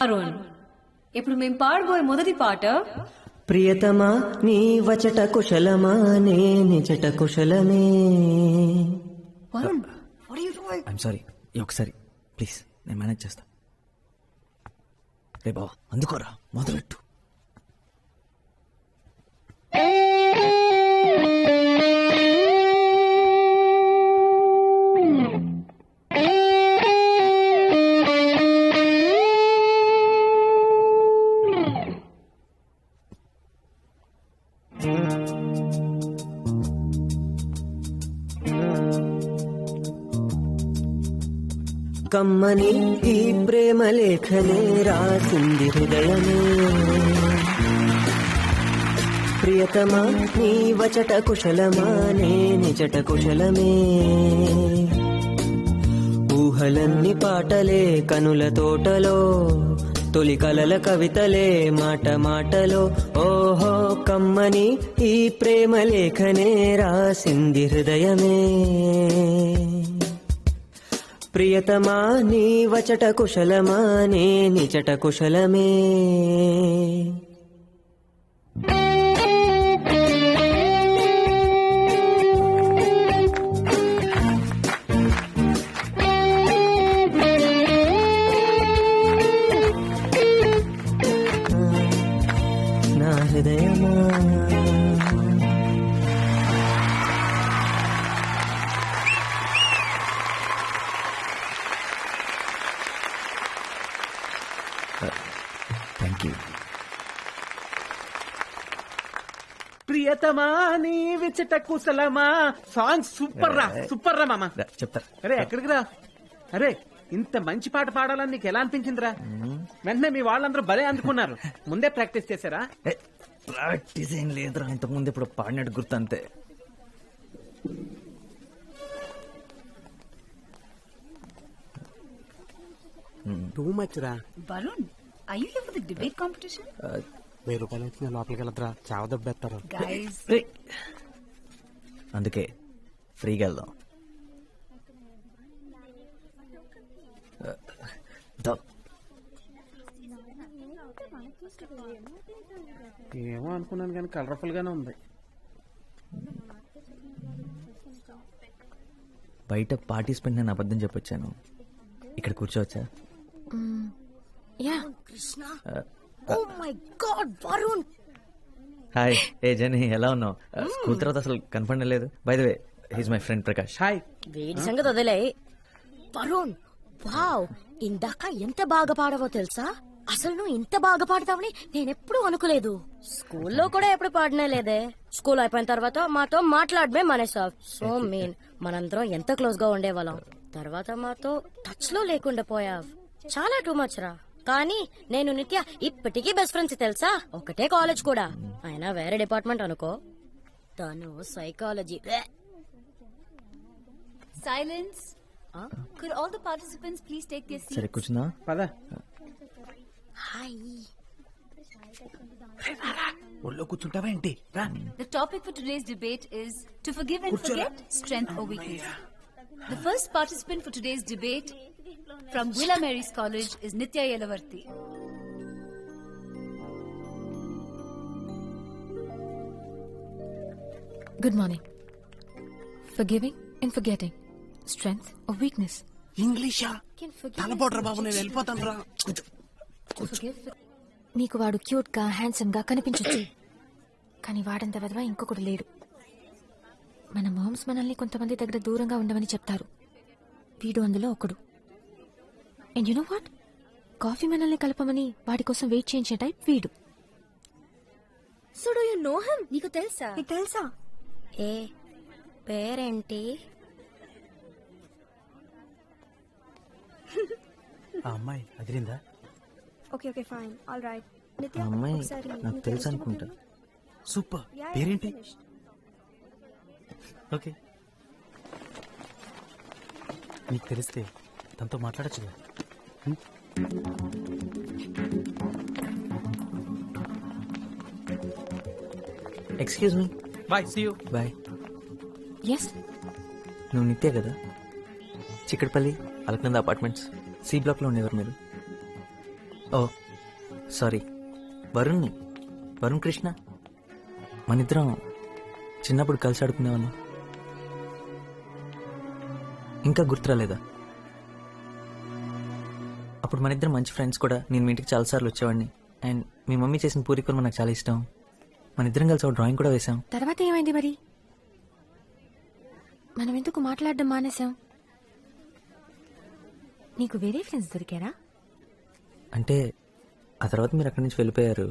అరుణ్, ఇప్పుడు మేము పాడబోయే మొదటి పాట ప్రియతమా నీ వచట కుశలమా నే నిజట కుశలమే. వరుణ్, ఐఎమ్ సారీ, ఒకసారి ప్లీజ్ నేను మేనేజ్ చేస్తా. రే బావా అందుకోరా, మొదలెట్టు. కమ్మని ఈ ప్రేమ లేఖనే రాసింది హృదయమే. ప్రియతమా నీ వచట కుశలమా నే నిజట కుశలమే. ఊహలన్నీ పాటలే కనుల తోటలో, తొలి కలల కవితలే మాట మాటలో. ఓహో కమ్మని ఈ ప్రేమ లేఖనే రాసింది హృదయమే. ప్రియతమా నీ వచట కుశలమా నే నిజట కుశలమే. నా హృదయమా థ్యాంక్ యూ. ప్రియతమా నీ విచట కుశలమా. సాంగ్ సూపర్ రా, సూపర్ రా మామ. చెప్తారా? అరే ఎక్కడికి రా. అరే ఇంత మంచి పాట పాడాలని నీకు ఎలా అనిపించిందిరా? వెంటనే మీ వాళ్ళందరూ భలే అందుకున్నారు. ముందే ప్రాక్టీస్ చేశారా? ప్రాక్టీస్ ఏం లేదురా, ఇంతకుముందు ఇప్పుడు పాడినట్టు గుర్తు అంతే. టూ మచ్ రా. Varun, are you here for the debate competition? 1000 రూపాయలు వచ్చిన లోపలికి వెళ్ళదురా, చావ దెబ్బేస్తారు. Guys, అందుకే ఫ్రీగా వెళ్దాం. ఏమో అనుకున్నాను కానీ కలర్ఫుల్ గానే ఉంది. బయట పార్టిసిపెంట్ నేను అబద్ధం చెప్పొచ్చాను. ఇక్కడ కూర్చోవచ్చా? oh my God, Varun. Hi. ఏ జని ఎలా ఉన్నావు? స్కూల్ తర్వాత అసలు కన్ఫర్మ్ లేదు. By the way he's my friend Prakash. Hi. వీడి సంగతి వదిలే. వరుణ్, వావ్, ఇందాక ఎంత బాగా పాడవో తెలుసా? అసలు నువ్వు ఇంత బాగా పాడతావని నేనెప్పుడు అనుకోలేదు. స్కూల్లో కూడా ఎప్పుడు పాడనే లేదే. స్కూల్ అయిపోయిన తర్వాత మాతో మాట్లాడమే మానేసావ్. సో మీన్, మనందరం ఎంత క్లోజ్ గా ఉండేవాళ్ళం. తర్వాత మాతో టచ్ లో లేకుండా పోయావ్. చాలా టూ మచ్ రా. కానీ నేను నిత్య ఇప్పటికీ బెస్ట్ ఫ్రెండ్స్ తెలుసా. ఒకటే కాలేజ్ కూడా, అయినా వేరే డిపార్ట్మెంట్ అనుకో. తను psychology. Silence. Could all the participants please take their seats? సరే కూర్చుందా? పద. హాయ్. ఒళ్ళో కూర్చుంటావా ఏంటి? రా. The topic for today's debate is to forgive and forget, strength or weakness. The first participant for today's debate from Villa Mary's College is Nitya Yelavarthi. Good morning. Forgiving and forgetting, strength or weakness. ఇంగ్లీషా? తలపోట్రా బాబు, నేను వెళ్ళిపోతాను రా. మీకు వాడు cute గా handsome గా కనిపించచ్చు, కానీ వాడంత వదవా ఇంకొకడు లేడు. మన మామ్స్ మనల్ని కొంతమంది దగ్గర దూరంగా ఉండమని చెప్తారు. వీడు అందులో ఒకడు. And you know what, coffee మనల్ని కలపమని వాడి కోసం వెయిట్ చేయించే టైప్ వీడు. So do you know him? నీకు తెలుసా? నీకు తెలుసా? ఏ పేరేంటి? ఆ అమ్మాయి అదిరిందా? Okay okay fine all right. ఆ అమ్మాయి నాకు తెలుసు అనుకుంటా. సూపర్. పేరేంటి? ఓకే. నీకు తెలిస్తే తనతో మాట్లాడచ్చు. Excuse me, bye, see you. Bye. Yes నువ్వు నిత్య కదా? చిక్కడపల్లి అలకనంద అపార్ట్మెంట్స్ సి బ్లాక్లో ఉండేవారు మీరు? ఓ సారీ, వరుణ్ కృష్ణ. మన ఇద్దరం చిన్నప్పుడు కలిసి ఆడుకునేవాళ్ళం. ఇంకా గుర్తురాలేదా? అప్పుడు మన ఇద్దరం మంచి ఫ్రెండ్స్ కూడా. నేను మీ ఇంటికి చాలాసార్లు వచ్చేవాడిని. అండ్ మీ మమ్మీ చేసిన పూరి కూర నాకు చాలా ఇష్టం. మన ఇద్దరం కలిసి ఒక డ్రాయింగ్ కూడా వేసాం. తర్వాత ఏమైంది మరి? మనం ఎందుకు మాట్లాడడం మానేశాం? నీకు వేరే ఫ్రెండ్స్ దొరికారా? అంటే ఆ తర్వాత మీరు అక్కడి నుంచి వెళ్ళిపోయారు.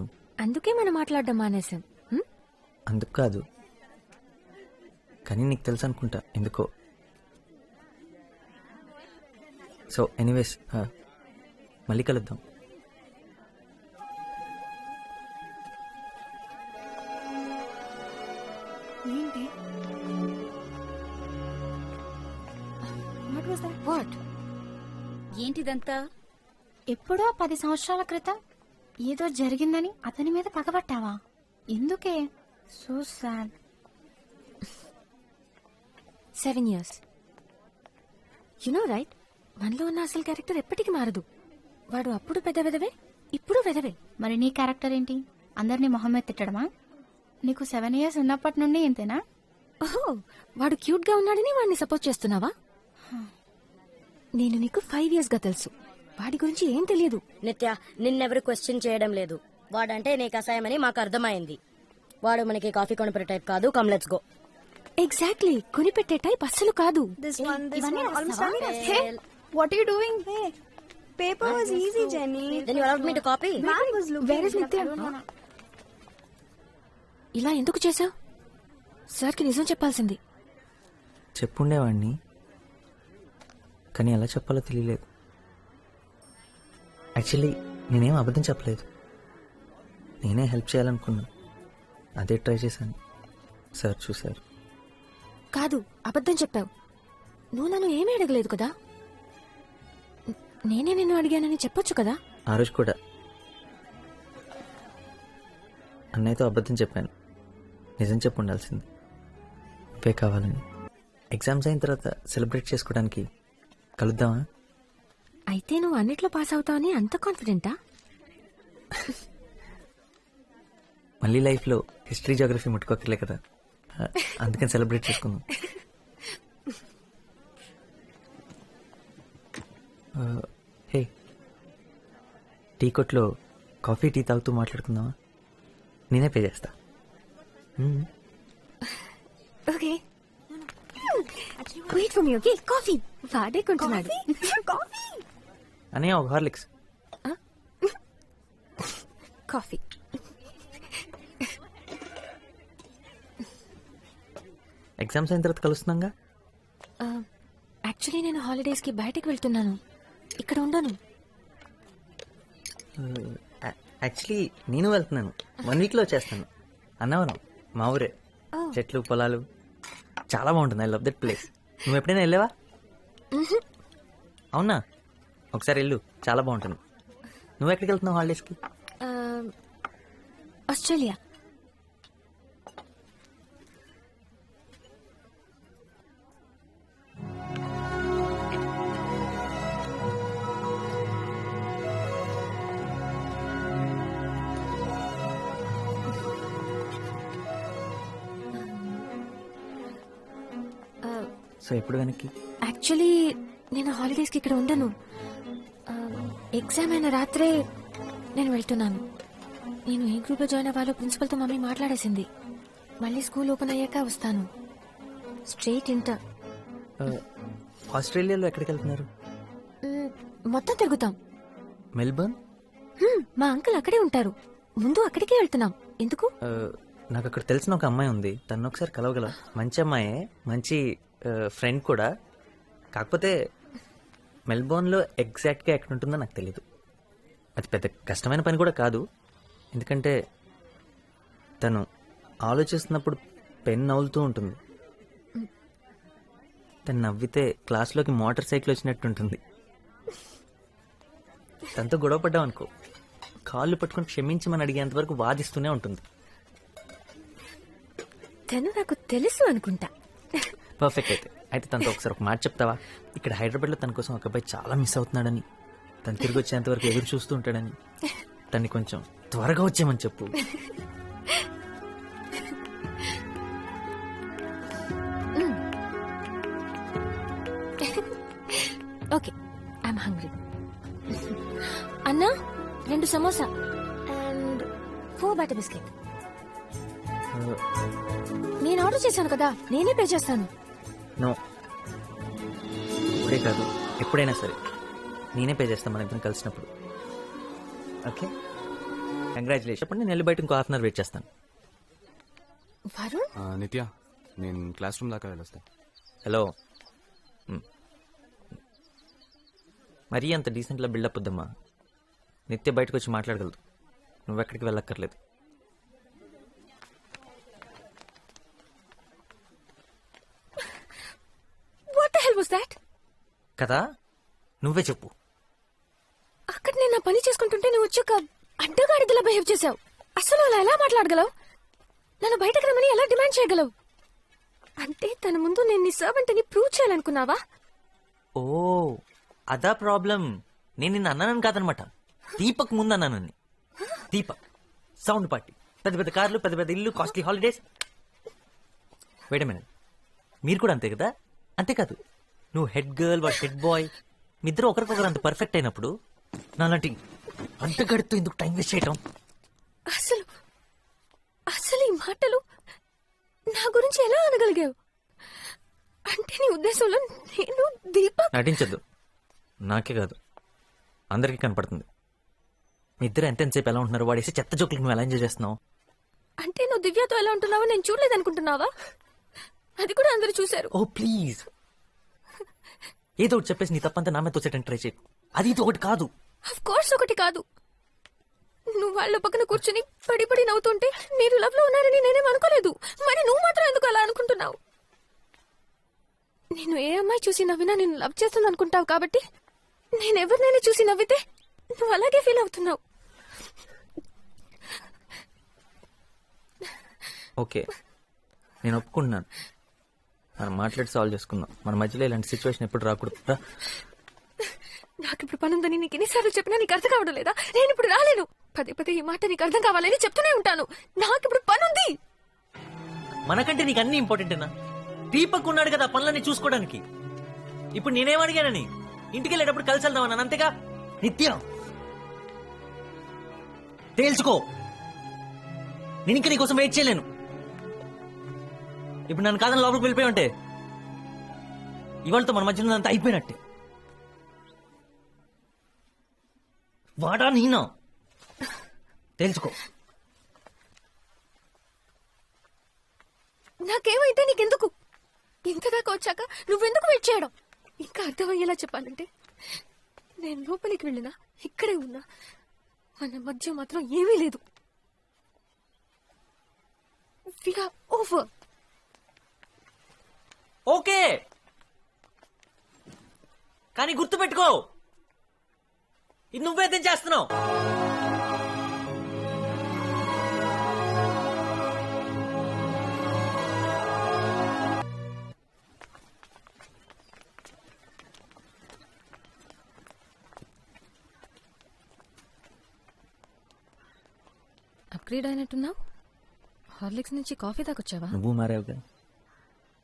అందుకే మనం మాట్లాడడం మానేశాం. అందుకు కాదు, కానీ నీకు తెలుసు అనుకుంటా ఎందుకో. సో ఎనీవేస్, మళ్ళీ కలుద్దాం. ఏంటి? What was that? వాట్? ఏంటిదంతా? ఎప్పుడో 10 సంవత్సరాల క్రితం ఏదో జరిగిందని అతని మీద పగబట్టావా? ఎందుకే? So sad. 7 years. You know right, మనలో ఉన్న అసలు క్యారెక్టర్ ఎప్పటికీ మారదు. వాడు అప్పుడు పెద్ద వెదవే, ఇప్పుడు వెదవే. మరి నీ క్యారెక్టర్ ఏంటి? అందరినీ మొహం మీద తిట్టడమా? నీకు 7 years ఉన్నప్పటి నుండి ఇంతేనా? ఓహో, వాడు క్యూట్ గా ఉన్నాడని వాడిని సపోర్ట్ చేస్తున్నావా? నేను నీకు 5 years గా తెలుసు. వాడి గురించి ఏం తెలియదు. నిత్య, నిన్నెవరు క్వశ్చన్ చేయడం లేదు. వాడంటే నీకు అసహ్యమని మాకు అర్థమైంది. వాడు మనకి కాఫీ కొనిపెట్టే టైప్ కాదు. Come let's go. ఎగ్జాక్ట్లీ, కొనిపెట్టే టైప్ అస్సలు కాదు. ఇవన్నీ almost done. Hey, what are you doing? Hey, paper was easy, Jenny. Then you allowed me to copy? Man was looking. Where is Nitya? ఇలా ఎందుకు చేసావు? సార్కి నిజం చెప్పాల్సింది. చెప్పుండేవాడిని, కానీ ఎలా చెప్పాలో తెలియలేదు. యాక్చువల్లీ నేనేం అబద్ధం చెప్పలేదు. నేనే హెల్ప్ చేయాలనుకున్నా, అదే ట్రై చేశాను. సార్ చూశారు. కాదు, అబద్ధం చెప్పావు. నువ్వు నన్ను ఏమీ అడగలేదు కదా. నేనే నిన్ను అడిగానని చెప్పొచ్చు కదా. ఆ రోజు కూడా అన్నయ్యతో అబద్ధం చెప్పాను. నిజం చెప్పు ఉండాల్సింది. పే కావాలని. ఎగ్జామ్స్ అయిన తర్వాత సెలబ్రేట్ చేసుకోవడానికి కలుద్దామా? అయితే నువ్వు అన్నిట్లో పాస్ అవుతావని అంత కాన్ఫిడెంటా? మళ్ళీ లైఫ్లో హిస్టరీ జాగ్రఫీ ముట్టుకోకర్లే కదా, అందుకని సెలబ్రేట్ చేసుకుందాం. హే, టీ కొట్లో కాఫీ టీ తాగుతూ మాట్లాడుకుందామా? నేనే పే చేస్తా. Okay, wait for me. Okay, coffee వాడే కొంటున్నాడు. అనే ఒక హార్లిక్స్. కాఫీ. ఎగ్జామ్స్ అయిన తర్వాత కలుస్తున్నాగా. యాక్చువల్లీ నేను హాలిడేస్ కి బయటకు వెళ్తున్నాను, ఇక్కడ ఉండను. యాక్చువల్లీ నేను వెళ్తున్నాను, 1 weekలో వచ్చేస్తాను. అన్నవరం మా ఊరే, చెట్లు పొలాలు చాలా బాగుంటుంది. I love that place. నువ్వు ఎప్పుడైనా వెళ్ళావా? అవునా? ఒకసారి వెళ్ళు, చాలా బాగుంటుంది. నువ్వు ఎక్కడికి వెళ్తున్నావు హాలిడేస్కి? ఆస్ట్రేలియా. సో ఎప్పుడు వెనక్కి? యాక్చువల్లీ నేను హాలిడేస్కి ఇక్కడ ఉండను. ఎగ్జామ్ అయిన రాత్రే నేను వెళ్తున్నాను. నేను ఏ గ్రూప్లో జాయిన్ అవ్వాలో ప్రిన్సిపల్తో మమ్మీ మాట్లాడేసింది. మళ్ళీ స్కూల్ ఓపెన్ అయ్యాక వస్తాను. Straight inter. ఆస్ట్రేలియాలో ఎక్కడికి వెళ్తున్నారు? మొత్తం తిరుగుతాం. మెల్బర్న్? మా అంకుల్ అక్కడే ఉంటారు. ముందు అక్కడికే వెళ్తున్నాం. ఎందుకు? నాకు అక్కడ తెలిసిన ఒక అమ్మాయి ఉంది, తను ఒకసారి కలవగలవు. మంచి అమ్మాయే, మంచి ఫ్రెండ్ కూడా. కాకపోతే మెల్బోర్న్లో ఎగ్జాక్ట్గా ఎక్కడ ఉంటుందో నాకు తెలీదు. అది పెద్ద కష్టమైన పని కూడా కాదు, ఎందుకంటే తను ఆలోచిస్తున్నప్పుడు పెన్ నవ్వులుతూ ఉంటుంది. తను నవ్వితే క్లాస్లోకి మోటార్ సైకిల్ వచ్చినట్టు ఉంటుంది. తనతో గొడవ పడ్డాం అనుకో, కాళ్ళు పట్టుకొని క్షమించమని అడిగేంత వరకు వాదిస్తూనే ఉంటుంది. తను నాకు తెలుసు అనుకుంటా. పర్ఫెక్ట్. అయితే తనతో ఒకసారి ఒక మాట చెప్తావా? ఇక్కడ హైదరాబాద్లో తన కోసం ఒక అబ్బాయి చాలా మిస్ అవుతున్నాడని, తను తిరిగి వచ్చేంత వరకు ఎదురు చూస్తూ ఉంటాడని, తన్ని కొంచెం త్వరగా వచ్చేయమని చెప్పు. Okay, I'm hungry. అన్నా 2 సమోసా అండ్ 4 బటర్ బిస్కెట్. నేను ఆర్డర్ చేశాను కదా, నేనే పే చేస్తాను. నో, ఇప్పుడే కాదు ఎప్పుడైనా సరే నేనే పే చేస్తాను మన ఇద్దరం కలిసినప్పుడు. Okay, congratulation. అప్పుడు నేను వెళ్ళి బయట ఇంకో హాఫ్ అన్ అవర్ వెయిట్ చేస్తాను. వరుణ్, నిత్య, నేను క్లాస్ రూమ్ దాకా వెళ్ళొస్తా. హలో, మరీ అంత డీసెంట్లా బిల్డప్ వద్దమ్మా. నిత్య బయటకు వచ్చి మాట్లాడగలదు, నువ్వెక్కడికి వెళ్ళక్కర్లేదు. What the hell was that? కదా, నువ్వే చెప్పు. అక్కడ నేను నా పని చేసుకుంటుంటే నువ్వు వచ్చి ఒక అడ్డగాడిదలా బిహేవ్ చేసావు. అసలు అలా ఎలా మాట్లాడగలవు? నన్ను బయటకు రమ్మని ఎలా డిమాండ్ చేయగలవు? అంటే తన ముందు నేను నీ సర్వెంట్ అని ప్రూవ్ చేయాలనుకున్నావా? ఓ, అదా ప్రాబ్లం. నేను నిన్ను అన్నానని కాదనమాట, దీపక్ ముందు అన్నానని. దీపక్ సౌండ్ పార్టీ, పెద్ద పెద్ద కార్లు, పెద్ద పెద్ద ఇల్లు, costly holidays. Wait a minute, మీరు కూడా అంతే కదా? అంతేకాదు, నువ్వు హెడ్ గర్ల్, వాడు హెడ్ బాయ్, మీ ఇద్దరు ఒకరికొకరు అంత పర్ఫెక్ట్ అయినప్పుడు నాలాంటి అంతగడుతూ ఎందుకు టైం వేస్ట్ చేయటం? అసలు అసలు ఈ మాటలు నా గురించి ఎలా అనగలిగావు? అంటే నీ ఉద్దేశంలో నేను దీపక్? నటించద్దు, నాకే కాదు అందరికీ కనపడుతుంది. మీ ఇద్దరు ఎంతసేపు ఎలా ఉంటున్నారు, వాడేసి చెత్త జోకులకు నువ్వు ఎలా ఎంజాయ్ చేస్తున్నావు? అంటే నువ్వు దివ్యతో ఎలా ఉంటున్నావో నేను చూడలేదు అనుకుంటున్నావా? అది కూడా అందరూ చూశారు. ఓ ప్లీజ్, ఏదో ఒకటి చెప్పేసి నీ తప్పంతా నా మీద తోసేటట్టు ట్రై చేయకు. అది ఇది ఒకటి కాదు. ఆఫ్ కోర్స్ ఒకటి కాదు. నువ్వు వాళ్ళ పక్కన కూర్చుని పడి పడి నవ్వుతుంటే మీరు లవ్ లో ఉన్నారని నేనేం అనుకోలేదు. మరి నువ్వు మాత్రం ఎందుకు అలా అనుకుంటున్నావు? నేను ఏ అమ్మాయి చూసి నవ్వినా నేను లవ్ చేస్తుంది అనుకుంటావు కాబట్టి నేను ఎవరినైనా చూసి నవ్వితే నువ్వు అలాగే ఫీల్ అవుతున్నావు. ఓకే, నేను ఒప్పుకుంటున్నాను. మనం మాట్లాడి సాల్వ్ చేసుకుందాం. మన మధ్యలో ఇలాంటి సిచ్యువేషన్ ఎప్పుడు రాకూడదు. నాకు ఇప్పుడు పని ఉందని నీకు ఎన్నిసార్లు చెప్పినా నీకు అర్థం కావడం లేదా? నేను ఇప్పుడు రాలేను. పదే పదే ఈ మాట నీకు అర్థం కావాలని చెప్తూనే ఉంటాను. నాకు ఇప్పుడు పని ఉంది. మనకంటే నీకు అన్ని ఇంపార్టెంటేనా? దీపక్ ఉన్నాడు కదా పనులన్నీ చూసుకోవడానికి. ఇప్పుడు నేనేం అడిగానని? ఇంటికి వెళ్ళేటప్పుడు కలిసి వెళ్దామన్నాను, అంతేగా? నిత్యం తేల్చుకో, నేను ఇంకా నీకోసం వెయిట్ చేయలేను. ఇప్పుడు నన్ను కాదని లోపలికి వెళ్ళిపోయి ఉంటే ఇవాళతో మన మధ్య అంతా అయిపోయినట్టే. వాడా నేనా? తెలుసుకో. నాకేమైతే నీకెందుకు? ఇంతదాకా వచ్చాక నువ్వెందుకు వెయిట్ చేయడం? ఇంకా అర్థమయ్యేలా చెప్పాలంటే నేను లోపలికి వెళ్ళినా ఇక్కడే ఉన్నా మన మధ్య మాత్రం ఏమీ లేదు. We are over. ఓకే, కానీ గుర్తుపెట్టుకో, ఇది నువ్వైతే చేస్తున్నావు. అప్గ్రేడ్ అయినట్టున్నావు. హార్లిక్స్ నుంచి కాఫీ దాకొచ్చావా? నువ్వు మారావుగా,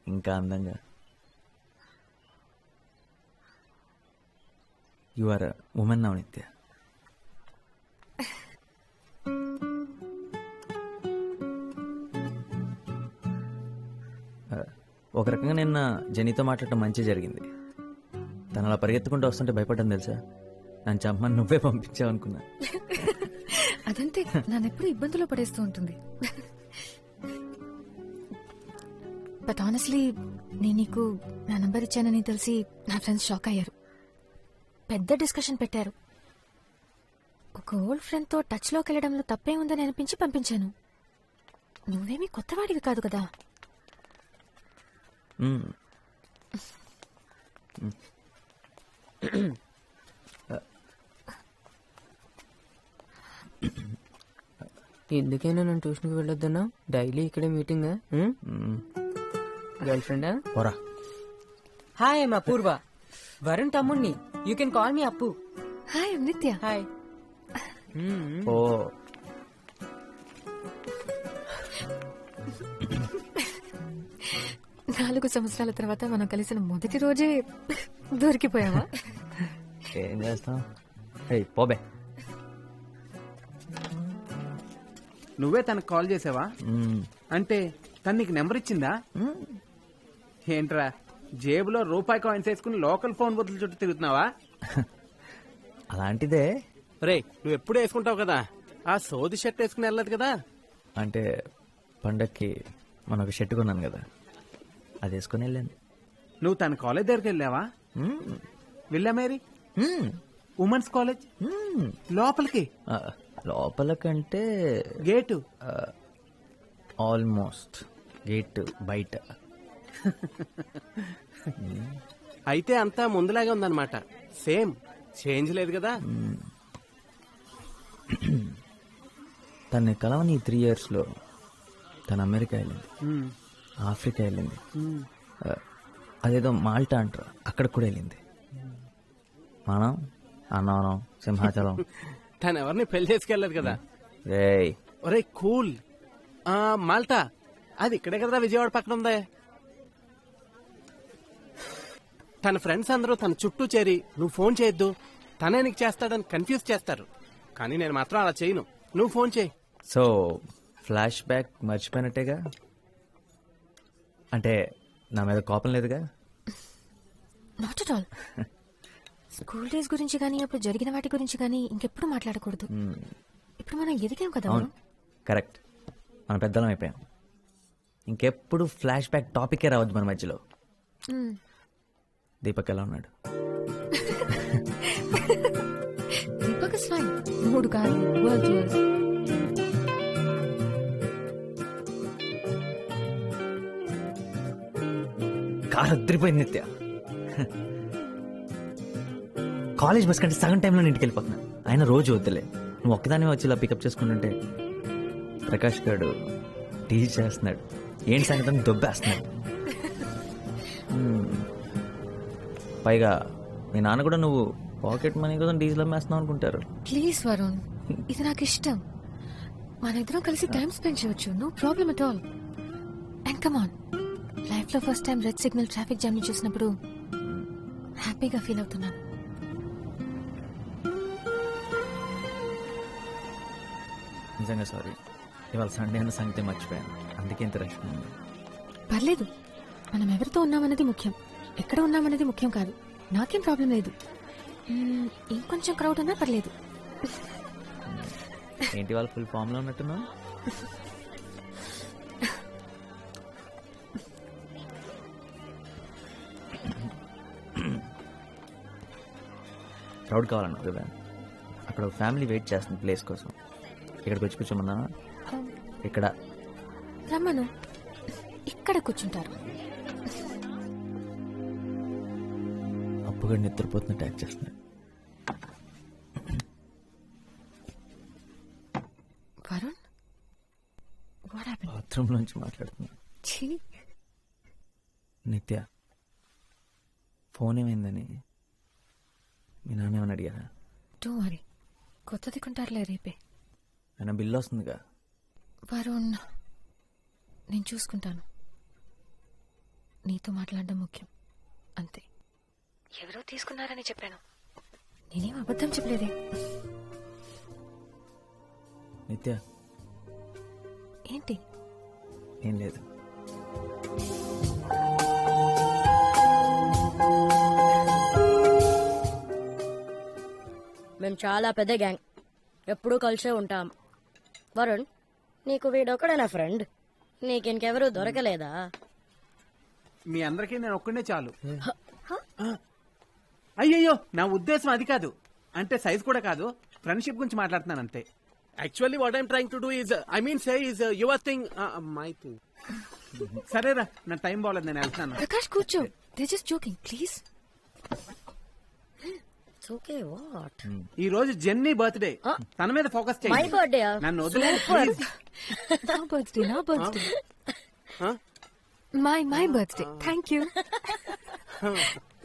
ఇంకా అందంగా. యు ఆర్ ఉమెన్ నౌ నిత్య. ఒక రకంగా నిన్న జెనీతో మాట్లాడటం మంచి జరిగింది. తను అలా పరిగెత్తుకుంటూ వస్తుంటే భయపడ్డాను తెలుసా. నన్ను చంపని నువ్వే పంపించావు అనుకున్నా. అదంతే, నన్నెప్పుడు ఇబ్బందులో పడేస్తూ ఉంటుంది. బట్ ఆనెస్ట్లీ నేను నీకు నా నంబర్ ఇచ్చానని తెలిసి నా ఫ్రెండ్స్ షాక్ అయ్యారు. పెద్ద డిస్కషన్ పెట్టారు. ఒక ఓల్డ్ ఫ్రెండ్ తో టచ్ లోకి వెళ్ళడంలో తప్పే ఉందని అనిపించి పంపించాను. నువ్వేమీ కొత్తవాడివి కాదు కదా. ఎందుకైనా నన్ను ట్యూషన్కి వెళ్ళొద్దన్నా? డైలీ ఇక్కడే మీటింగ్. గర్ల్ ఫ్రెండా? పోరా. హాయ్ ఐమ్ అపూర్వ, వరుణ్ తమ్ముణ్ణి. యూ కెన్ కాల్ మీ అప్పు. హాయ్ నిత్య. హాయ్. ఓ 4 సంవత్సరాల తర్వాత మనం కలిసిన మొదటి రోజే దొరికిపోయావా? ఏం చేస్తాం? పోబే. నువ్వే తనకు కాల్ చేసావా? అంటే తను నీకు నెంబర్ ఇచ్చిందా? ఏంట్రా జేబులో రూపాయి కాయిన్స్ వేసుకుని లోకల్ ఫోన్ బదులు చుట్టూ తిరుగుతున్నావా? అలాంటిదే. రే నువ్వు ఎప్పుడు వేసుకుంటావు కదా, ఆ సోది షర్ట్ వేసుకుని వెళ్ళదు కదా. అంటే పండక్కి మనం ఒక షర్ట్ కొన్నాను కదా, అది వేసుకుని వెళ్ళాను. నువ్వు తన కాలేజ్ దగ్గరికి వెళ్ళావా? విల్లా మేరీ ఉమెన్స్ కాలేజ్ లోపలికి? లోపల కంటే గేటు ఆల్మోస్ట్ గేట్ బయట. అయితే అంతా ముందులాగే ఉందన్నమాట. సేమ్ చేంజ్ లేదు కదా. తన్ని కలవని 3 yearsలో తను అమెరికా వెళ్ళింది, ఆఫ్రికా వెళ్ళింది, అదేదో మాల్టా అంటారు అక్కడికి కూడా వెళ్ళింది. మనం అన్నవరం, సింహాచలం. తను ఎవరిని పెళ్లి చేసుకెళ్ళదు కదా. రేయ్ ఒరే కూల్. మాల్టా అది ఇక్కడే కదా, విజయవాడ పక్కన ఉందే. తన ఫ్రెండ్స్ అందరూ తన చుట్టూ చేరి నువ్వు ఫోన్ చేయొద్దు, తనే నీకు చేస్తాడని కన్ఫ్యూజ్ చేస్తారు. కానీ నేను మాత్రం అలా చేయను. నువ్వు ఫోన్ చేయి. సో ఫ్లాష్ బ్యాక్ మర్చిపోయినట్టేగా? అంటే నా మీద కోపం లేదుగా? Not at all. School days గురించి కానీ అప్పుడు జరిగిన వాటి గురించి కానీ ఇంకెప్పుడు మాట్లాడకూడదు. ఇప్పుడు మనం ఎదిగాం కదా. అవును కరెక్ట్, మన పెద్దలం అయిపోయాం. ఇంకెప్పుడు ఫ్లాష్ బ్యాక్ టాపికే రావద్దు మన మధ్యలో. దీపక్ ఎలా ఉన్నాడు? Deepak is fine. 3 కార్లు, వరల్డ్ టూర్స్. కారు అద్దరిపోయింది నిత్య. కాలేజ్ బస్ కంటే సగం టైంలో ఇంటికి వెళ్ళిపోతున్నా. ఆయన రోజు వద్దులే, నువ్వు ఒక్కదాన్ని వచ్చి ఇలా పికప్ చేసుకుంటుంటే ప్రకాష్ గారు టీచ్ చేస్తున్నాడు. ఏంటి సంగతి దొబ్బేస్తున్నాడు. పైగా మీ నాన్న కూడా నువ్వు పాకెట్ మనీ కోసం డీజిల్ అమ్మేస్తున్నావు అనుకుంటారు. ప్లీజ్ వరుణ్, ఇది నాకు ఇష్టం. మన ఇద్దరం కలిసి టైం స్పెండ్ చేయొచ్చు. No problem at all. And come on, life లో first time red signal traffic jam ని చూసినప్పుడు హ్యాపీగా ఫీల్ అవుతున్నాను. నిజంగా సారీ, ఇవాళ సండే అన్న సంగతి మర్చిపోయాను, అందుకే ఇంత రష్ ఉంది. పర్లేదు, మనం ఎవరితో ఉన్నామన్నది ముఖ్యం, ఎక్కడ ఉన్నామన్నది ముఖ్యం కాదు. నాకేం ప్రాబ్లం లేదు. ఇంకొంచెం క్రౌడ్ ఉన్నా పర్లేదు. ఏంటి వాళ్ళు ఫుల్ ఫామ్ లో ఉన్నట్టున్నా? క్రౌడ్ కావాలన్నా కదా, అక్కడ ఒక ఫ్యామిలీ వెయిట్ చేస్తుంది ప్లేస్ కోసం. ఇక్కడికి వచ్చి కూర్చోమన్నా? ఇక్కడ రమ్మను, ఇక్కడ కూర్చుంటారు. అప్పుగా నిద్రపోతున్న ట్యాక్ చేస్తున్నాడు. Varun, what happened? బాత్రూమ్ నుంచి మాట్లాడుతున్నా. నిత్య, ఫోన్ ఏమైందని మీ నాన్న ఏమని అడిగారా? డోంట్ వరీ, కొత్తది కొంటారులే రేపే. ఆయన బిల్లు వస్తుందిగా. వరుణ్, నేను చూసుకుంటాను. నీతో మాట్లాడడం ముఖ్యం, అంతే. ఎవరో తీసుకున్నారని చెప్పాను, నేనేం అబద్ధం చెప్పలేదే. నిత్య, ఏంటి? ఏం లేదు. మేము చాలా పెద్ద గ్యాంగ్, ఎప్పుడూ కలిసే ఉంటాం. వరుణ్, నీకు వీడొక్కడే నా ఫ్రెండ్, నీకింకెవరూ దొరకలేదా? మీ అందరికీ నేను ఒక్కడే చాలు. అయ్యయ్యో, నా ఉద్దేశం అది కాదు. అంటే సైజ్ కూడా కాదు, ఫ్రెండ్షిప్ గురించి మాట్లాడుతున్నాను అంతే. Actually what I'm trying to do is, I mean say is your thing, my thing. సరేరా, నా టైం బాగలేదు, నేను వెళ్తాను. ప్రకాష్ కూర్చో, they just joking please. It's okay what ఈ రోజు జెన్నీ బర్త్డే, తన మీద ఫోకస్ మై చేయండి. బర్త్డే నన్ను వదిలేయండి, please. నా బర్త్డే నా birthday my birthday thank you.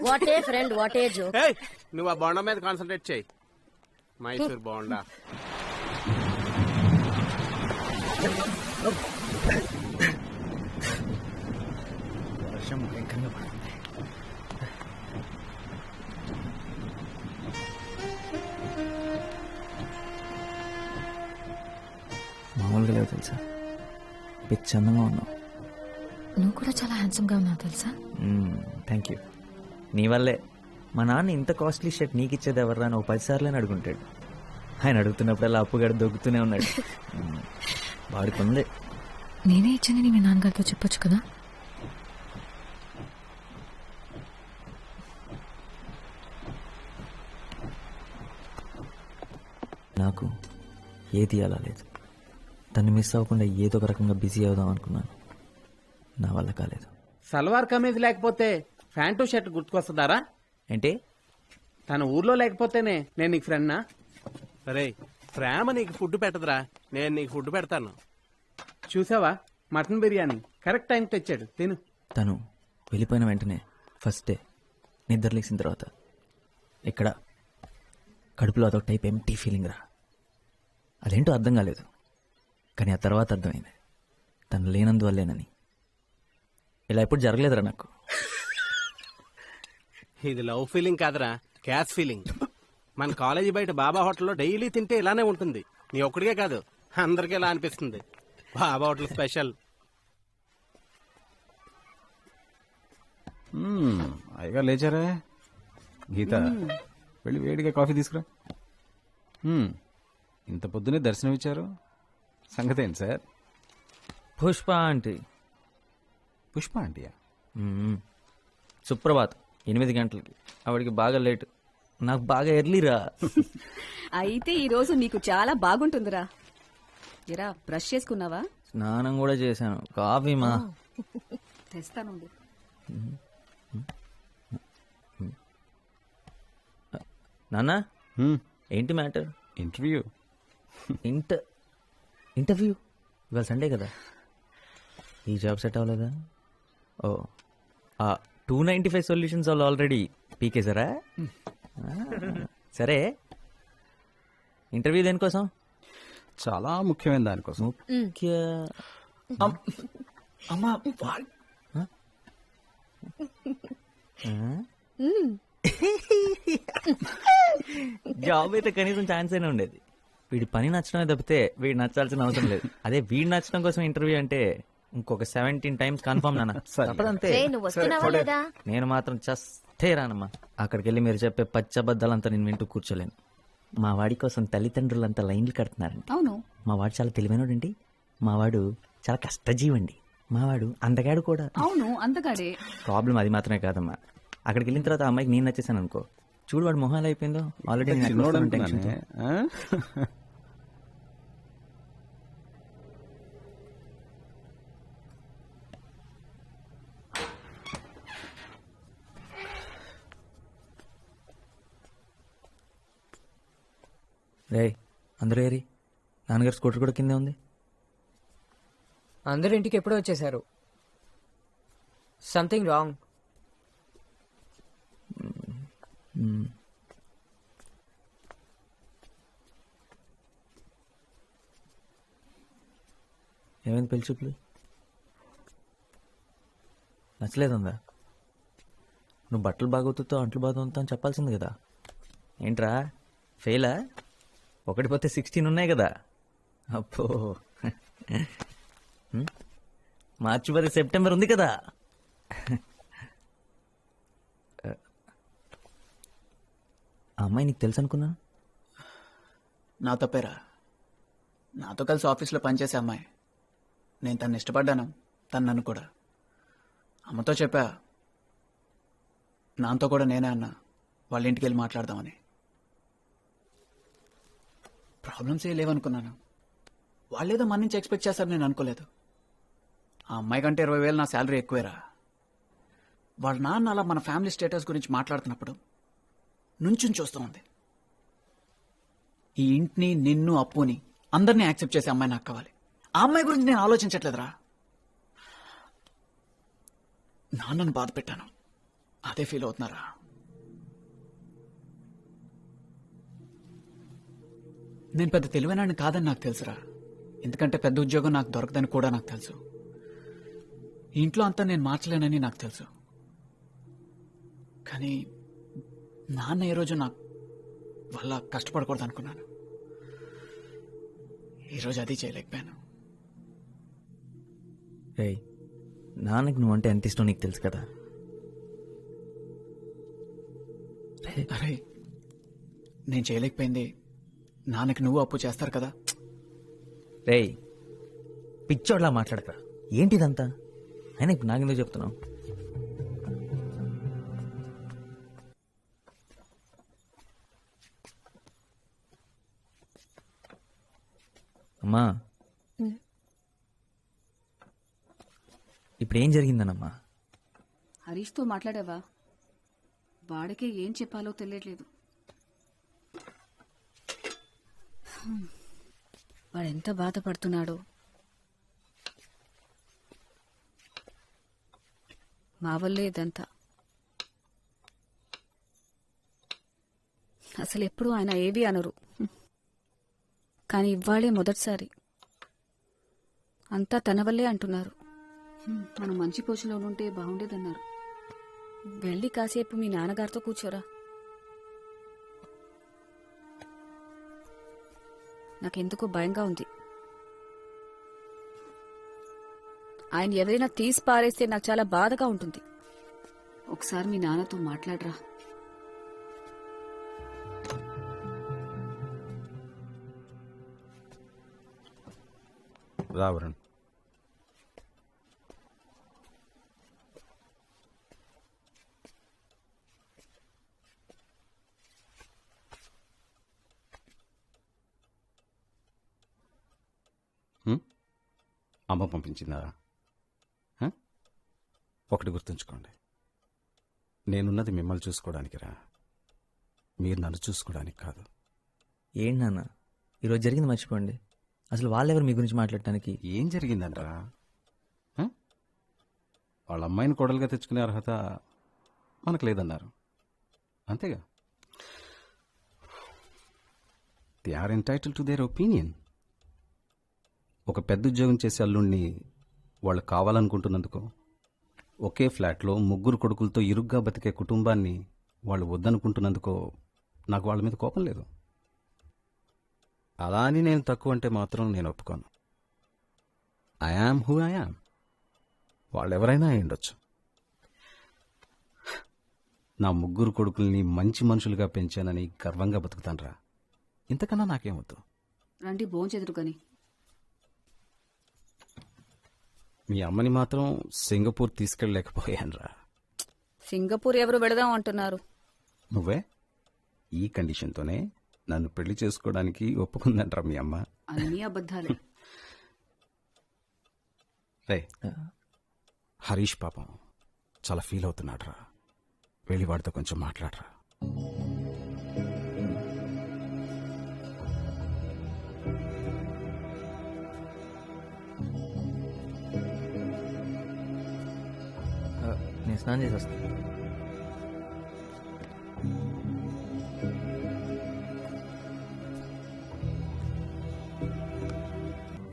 What a friend what a joke. ఏయ్, నువ్వు ఆ బోండా మీద కాన్సన్ట్రేట్ చేయి. మైసూర్ బోండా. వర్షం భయంకరంగా పడుతుంది. మామూలుగా లేవు తెలుసా, పిచ్చి అందంగా ఉన్నావు. నువ్వు కూడా చాలా హ్యాండ్సమ్ గా ఉన్నావు తెలుసా. Thank you. నీ వల్లే మా నాన్న ఇంత కాస్ట్లీ షర్ట్ నీకు ఇచ్చేది ఎవర్రా అని 10 సార్లు అని అడుగుంటాడు. ఆయన అడుగుతున్నప్పుడల్లా అప్పుగడ దొక్కుతూనే ఉన్నాడు. వాడికి ఉంది. నేనే ఇచ్చానని మీ నాన్నగారితో చెప్పొచ్చు కదా. నాకు ఏది అలా లేదు. తను మిస్ అవ్వకుండా ఏదో ఒక రకంగా బిజీ అవుదాం అనుకున్నాను. నా వల్ల కాలేదు. సల్వార్ కమీజ్ లేకపోతే ప్యాంటు షర్ట్ గుర్తుకొస్తుందారా? ఏంటి? తన ఊర్లో లేకపోతేనే నేను నీకు ఫ్రెండ్నా? అరే, ప్రేమ నీకు ఫుడ్ పెట్టదురా, నేను నీకు ఫుడ్ పెడతాను. చూసావా, మటన్ బిర్యానీ కరెక్ట్ టైం తెచ్చాడు, తిను. తను వెళ్ళిపోయిన వెంటనే ఫస్ట్ డే నిద్ర లేచిన తర్వాత ఇక్కడ కడుపులో అదొక టైప్ ఎంటీ ఫీలింగ్ రా. అదేంటో అర్థం కాలేదు, కానీ ఆ తర్వాత అర్థమైంది తను లేనందువల్లేనని. ఇలా ఎప్పుడు జరగలేదురా నాకు. ఇది లవ్ ఫీలింగ్ కాదురా, క్యాష్ ఫీలింగ్. మన కాలేజీ బయట బాబా హోటల్లో డైలీ తింటే ఇలానే ఉంటుంది. నీ ఒక్కడికే కాదు, అందరికీ ఇలా అనిపిస్తుంది. బాబా హోటల్ స్పెషల్. అయ్యగా లేచారా? గీత, వెళ్ళి వేడిగా కాఫీ తీసుకురా. ఇంత పొద్దునే దర్శనం ఇచ్చారు, సంగతి ఏంటి సార్? పుష్ప ఆంటీ. పుష్ప ఆంటీయా? సుప్రభాత్ 8 గంటలకి. ఆవిడికి బాగా లేట్, నాకు బాగా ఎర్లీరా. అయితే ఈ రోజు నీకు చాలా బాగుంటుందిరా. ఎరా బ్రష్ చేసుకున్నావా? స్నానం కూడా చేశాను. కాఫీ మా తెస్తాను. నాన్న, ఏంటి మ్యాటర్? ఇంటర్వ్యూ. ఇంటర్వ్యూ ఇవాళ సండే కదా. ఈ జాబ్ సెట్ అవ్వలేదా? ఓ, 295 సొల్యూషన్స్ వాళ్ళు ఆల్రెడీ పీకేసారా? సరే, ఇంటర్వ్యూ దేనికోసం? చాలా ముఖ్యమైన దానికోసం. అమ్మా, జాబ్ అయితే కనీసం ఛాన్స్ అయినా ఉండేది. వీడి పని నచ్చడమే తప్పితే వీడు నచ్చాల్సిన అవసరం లేదు. అదే వీడు నచ్చడం కోసం ఇంటర్వ్యూ అంటే ఇంకొక 17 టైమ్స్ కన్ఫర్మ్ నాన్న. తప్పదంతే. నువ్వు వస్తున్నావా లేదా? నేను మాత్రం చస్తే రానమ్మా. అక్కడికి వెళ్ళి మీరు చెప్పే పచ్చబద్దాలంతా నేను వింటూ కూర్చోలేను. మా వాడి కోసం తల్లిదండ్రులంతా లైన్లు కడుతున్నారండి. అవును, మా వాడు చాలా తెలివైనడండి. మా వాడు చాలా కష్టజీవండి. మా వాడు అందగాడు కూడా. అవును, అందగాడే. ప్రాబ్లం అది మాత్రమే కాదమ్మా. అక్కడికి వెళ్ళిన తర్వాత అమ్మాయికి నేను నచ్చేసాను అనుకో, చూడు వాడు మొహాలు అయిపోయిందో. Already tension. రే, అందరూ ఏరి. నాన్నగారు స్కూటర్ కూడా కిందే ఉంది. అందరు ఇంటికి ఎప్పుడో వచ్చేసారు. Something wrong. ఏమైంది పెళ్లి చూపులు? నచ్చలేదుందా? నువ్వు బట్టలు బాగోతుతో అంట్లు బాగుతా అని చెప్పాల్సింది కదా. ఏంట్రా ఫెయిలా? 1 పోతే 16 ఉన్నాయి కదా. అప్పో, మార్చి 10 సెప్టెంబర్ ఉంది కదా. ఆ అమ్మాయి నీకు తెలుసు అనుకున్నా. నా తప్పేరా. నాతో కలిసి ఆఫీస్లో పనిచేసే అమ్మాయి. నేను తను ఇష్టపడ్డాను, తను నన్ను కూడా. అమ్మతో చెప్పా, నాతో కూడా నేనే అన్నా వాళ్ళ ఇంటికి వెళ్ళి మాట్లాడదామని. ప్రాబ్లమ్స్ ఏ లేవనుకున్నాను. వాళ్ళేదో మన నుంచి ఎక్స్పెక్ట్ చేస్తారు, నేను అనుకోలేదు. ఆ అమ్మాయి కంటే 20,000 నా శాలరీ ఎక్కువేరా. వాళ్ళ నాన్న అలా మన ఫ్యామిలీ స్టేటస్ గురించి మాట్లాడుతున్నప్పుడు నుంచుని చూస్తూ ఉంది. ఈ ఇంటిని, నిన్ను, అప్పుని అందరినీ యాక్సెప్ట్ చేసే అమ్మాయి నాకు కావాలి. ఆ అమ్మాయి గురించి నేను ఆలోచించట్లేదురా. నాన్నను బాధ పెట్టాను, అదే ఫీల్ అవుతున్నారా? నేను పెద్ద తెలివైనాడిని కాదని నాకు తెలుసురా. ఎందుకంటే పెద్ద ఉద్యోగం నాకు దొరకదని కూడా నాకు తెలుసు. ఈ ఇంట్లో అంతా నేను మార్చలేనని నాకు తెలుసు. కానీ నాన్న ఏ రోజు నాకు వల్ల కష్టపడకూడదు అనుకున్నాను. ఈరోజు అది చేయలేకపోయాను. రేయ్, నాన్నకి నువ్వంటే ఎంత ఇష్టం నీకు తెలుసు కదా. అరే, నేను చేయలేకపోయింది నాన్నకి నువ్వు అప్పు చేస్తారు కదా. రేయ్, పిచ్చోడ్లా మాట్లాడక. ఏంటిదంతా? అయినా ఇప్పుడు నాకెందుకు చెప్తున్నావు? అమ్మా, ఇప్పుడు ఏం జరిగిందనమ్మా? హరీష్తో మాట్లాడావా? వాడికే ఏం చెప్పాలో తెలియట్లేదు. వాడెంత బాధపడుతున్నాడో. మా వల్లే ఇదంతా. అసలు ఎప్పుడు ఆయన ఏవి అనరు, కానీ ఇవాళే మొదటిసారి అంతా తన వల్లే అంటున్నారు. మనం మంచి పొజిషన్లో ఉంటే బాగుండేదన్నారు. వెళ్ళి కాసేపు మీ నాన్నగారితో కూర్చోరా. నాకెందుకో భయంగా ఉంది. ఆయన ఎవరైనా తీసి పారేస్తే నాకు చాలా బాధగా ఉంటుంది. ఒకసారి మీ నాన్నతో మాట్లాడరా. రావరణ్, అమ్మ పంపించిందా? ఒకటి గుర్తుంచుకోండి, నేనున్నది మిమ్మల్ని చూసుకోవడానికి రా, మీరు నన్ను చూసుకోవడానికి కాదు. ఏంటి నాన్న, ఈరోజు జరిగింది మర్చిపోండి. అసలు వాళ్ళెవరు మీ గురించి మాట్లాడటానికి? ఏం జరిగిందంటరా? వాళ్ళ అమ్మాయిని కోడలుగా తెచ్చుకునే అర్హత మనకు లేదన్నారు, అంతేగా. They are entitled to their opinion. ఒక పెద్ద ఉద్యోగం చేసే అల్లుణ్ణి వాళ్ళు కావాలనుకుంటున్నందుకు, ఒకే ఫ్లాట్లో 3 కొడుకులతో ఇరుగ్గా బతికే కుటుంబాన్ని వాళ్ళు వద్దనుకుంటున్నందుకో నాకు వాళ్ళ మీద కోపం లేదు. అలా అని నేను తక్కువ అంటే మాత్రం నేను ఒప్పుకోను. I am who I am. వాళ్ళెవరైనా అయి ఉండొచ్చు. నా 3 కొడుకుల్ని మంచి మనుషులుగా పెంచానని గర్వంగా బతుకుతానరా. ఇంతకన్నా నాకేమొద్దు. రండి భోంచెదురు కానీ. మీ అమ్మని మాత్రం సింగపూర్ తీసుకెళ్ళలేకపోయానురా. సింగపూర్ ఎవరు వెళదాం అంటున్నారు? నువ్వే. ఈ కండిషన్తోనే నన్ను పెళ్లి చేసుకోవడానికి ఒప్పుకుందంటారా మీ అమ్మ? అన్నీ అబద్ధాలే. రే, హరీష్ పాపం చాలా ఫీల్ అవుతున్నాడు రా. వెళ్ళి వాడితో కొంచెం మాట్లాడరా. నేను స్నానం చేసి వస్తాను.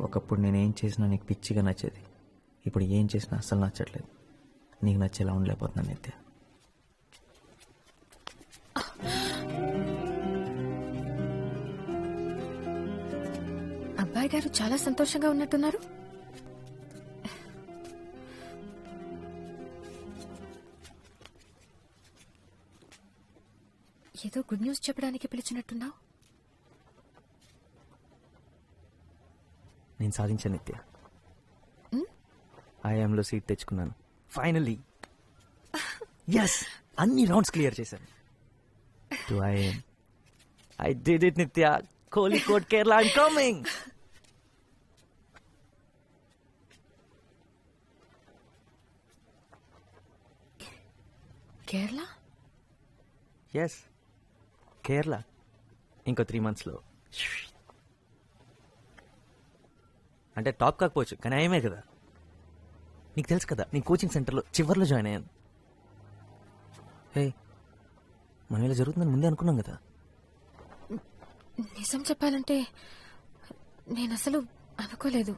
ఒకప్పుడు నేనేం చేసినా నీకు పిచ్చిగా నచ్చేది. ఇప్పుడు ఏం చేసినా అస్సలు నచ్చట్లేదు. నీకు నచ్చేలా ఉండలేకపోతున్నాను నిత్య. అబ్బాయి గారు చాలా సంతోషంగా ఉన్నట్టున్నారు. ఏదో గుడ్ న్యూస్ చెప్పడానికి పిలిచినట్టున్నావు. నేను సాధించాను నిత్య. ఐఎంలో సీట్ తెచ్చుకున్నాను ఫైనల్లీ. ఎస్, అన్ని రౌండ్స్ క్లియర్ చేశాను. To IIM. I did it Nitya. Kozhikode Kerala, I'm coming. Kerala? Yes, Kerala ఇంకో 3 monthsలో. అంటే టాప్ కాకపోవచ్చు కానీ ఆయమే కదా. నీకు తెలుసు కదా నీ కోచింగ్ సెంటర్లో చివర్లో జాయిన్ అయ్యాను. హే, మనం ఇలా జరుగుతుందని ముందే అనుకున్నాం కదా. నిజం చెప్పాలంటే నేను అసలు అనుకోలేదు.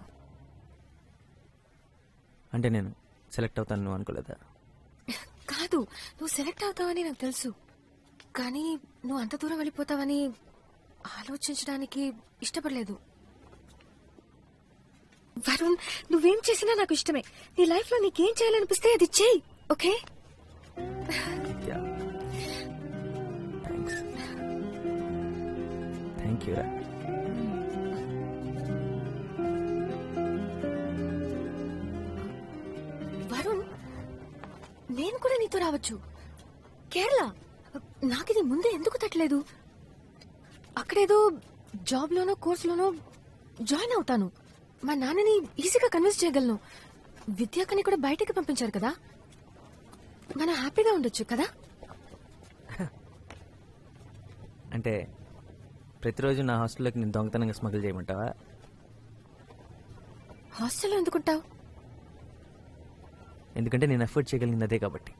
అంటే నేను సెలెక్ట్ అవుతాను నువ్వు అనుకోలేదా? కాదు, నువ్వు సెలెక్ట్ అవుతావని నాకు తెలుసు, కానీ నువ్వు అంత దూరం వెళ్ళిపోతావని ఆలోచించడానికి ఇష్టపడలేదు. వరుణ్, నువ్వేం చేసినా నాకు ఇష్టమే. నీ లైఫ్ లో నీకేం చేయాలనిపిస్తే అది చెయ్యి, ఓకే? థ్యాంక్ యూ రా. వరుణ్, నేను కూడా నీతో రావచ్చు కేరళ. నాకిది ముందే ఎందుకు తట్టలేదు? అక్కడేదో జాబ్ లోనో కోర్సులోనో జాయిన్ అవుతాను. మా నాన్నని ఈజీగా కన్విన్స్ చేయగలను. విద్యాకని కూడా బయటికి పంపించారు కదా, మనం హ్యాపీగా ఉండొచ్చు కదా. అంటే ప్రతిరోజు నా హాస్టల్లోకి నేను దొంగతనంగా స్మగుల్ చేయమంటావా? హాస్టల్లో ఎందుకుంటావు? ఎందుకంటే నేను ఎఫర్ట్ చేయగలిగింది అదే కాబట్టి.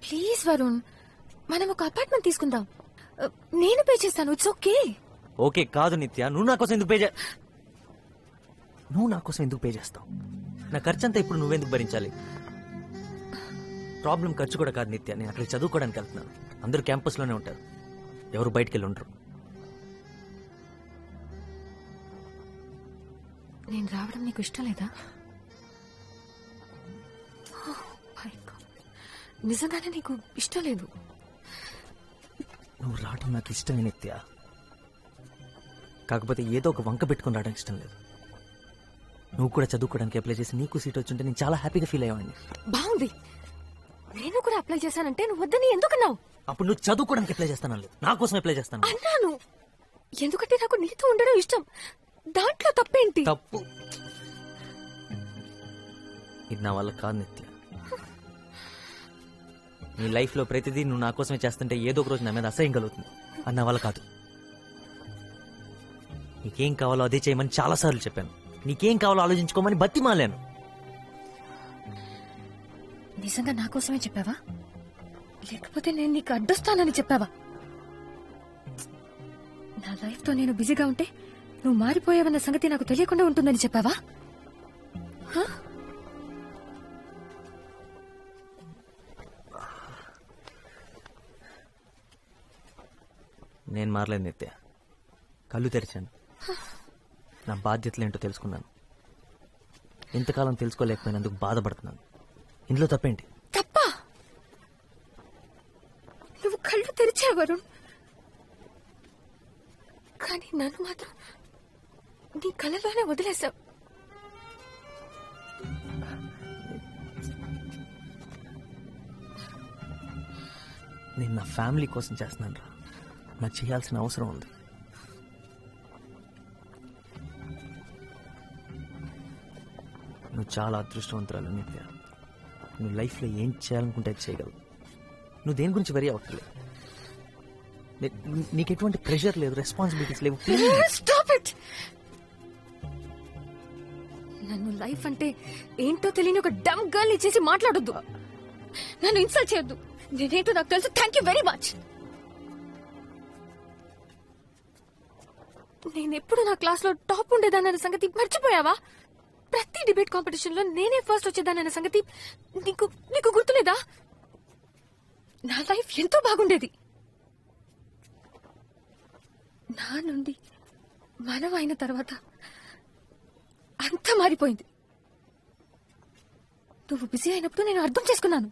ప్లీజ్ వరుణ్, మనం ఒక అపార్ట్మెంట్ తీసుకుందాం. నేను పే చేస్తాను, ఇట్స్ ఓకే. ఓకే కాదు నిత్య, నువ్వు నా కోసం ఎందుకు పే చేస్తావు? నా ఖర్చు అంతా ఇప్పుడు నువ్వెందుకు భరించాలి? ప్రాబ్లం ఖర్చు కూడా కాదు నిత్య, నేను అక్కడికి చదువుకోవడానికి వెళ్తున్నాను. అందరూ క్యాంపస్లోనే ఉంటారు, ఎవరు బయటికి వెళ్ళి ఉండరు. నేను రావడం నీకు ఇష్టం లేదా? Oh my God. నిజంగానే నీకు ఇష్టం లేదు? నువ్వు రావడం నాకు ఇష్టమే నిత్య, కాకపోతే ఏదో ఒక వంక పెట్టుకుని రావడానికి ఇష్టం లేదు. నువ్వు కూడా చదువుకోవడానికి అప్లై చేసి నీకు సీట్ వచ్చుంటే నేను చాలా హ్యాపీగా ఫీల్ అయ్యేవాడిని. బాగుంది, నేను కూడా అప్లై చేశానంటే నువ్వు వద్దని ఎందుకన్నావు? అప్పుడు నువ్వు చదువుకోవడానికి అప్లై చేస్తాను, నా కోసం అప్లై చేస్తాను అన్నాను. ఎందుకంటే నాకు నీతో ఉండడం ఇష్టం, దాంట్లో తప్పేంటి? తప్పు ఇది నా వల్ల కాదు నిత్య. నీ లైఫ్ లో ప్రతిదీ నువ్వు నా కోసమే చేస్తుంటే ఏదో ఒక రోజు నా మీద అసహ్యం కలుగుతుంది. అది నా వల్ల కాదు. నీకేం కావాలో అదే చేయమని చాలాసార్లు చెప్పాను, నీకేం కావాలో ఆలోచించుకోమని బతిమాలాను. నిజంగా నా కోసమే చెప్పావా, లేకపోతే నేను నీకు అడ్డొస్తానని చెప్పావా? నా లైఫ్ తో నేను బిజీగా ఉంటే నువ్వు మారిపోయావన్న సంగతి నాకు తెలియకుండా ఉంటుందని చెప్పావా? హ? నేను మారలేదు నిత్య, కళ్ళు తెరిచాను, నా బాధ్యతలు ఏంటో తెలుసుకున్నాను. ఇంతకాలం తెలుసుకోలేకపోయినందుకు బాధపడుతున్నాను. ఇందులో తప్పేంటి? తప్పా? నువ్వు కళ్ళు తెరిచావు వరుణ్, కానీ నన్ను మాత్రం నీ కళ్ళలోనే వదిలేశావు. నేను నా ఫ్యామిలీ కోసం చేస్తున్నాను రా, నాకు చేయాల్సిన అవసరం ఉంది. నువ్వు చాలా అదృష్టవంతురాలు నిత్య. నువ్వు లైఫ్లో ఏం చేయాలనుకుంటే అది చేయగలవు. నువ్వు దేని గురించి వరీ అవ్వట్లేదు, నీకు ఎటువంటి ప్రెషర్ లేదు, రెస్పాన్సిబిలిటీస్ లేవు. Stop it! నన్ను లైఫ్ అంటే ఏంటో తెలియని ఒక డమ్ గర్ల్ చేసి మాట్లాడొద్దు. నన్ను ఇన్సల్ట్ చేయొద్దు. నేనేంటో నాకు తెలుసు. Thank you very much. నేనెప్పుడు నా క్లాస్ లో టాప్ ఉండేదాన్న సంగతి మర్చిపోయావా? ప్రతి డిబేట్ కాంపిటీషన్ లో నేనే ఫస్ట్ వచ్చేదాన్న సంగతి నీకు గుర్తులేదా? నా లైఫ్ ఎంతో బాగుండేది. నా నుండి మనం అయిన తర్వాత అంతా మారిపోయింది. నువ్వు బిజీ అయినప్పుడు నేను అర్థం చేసుకున్నాను.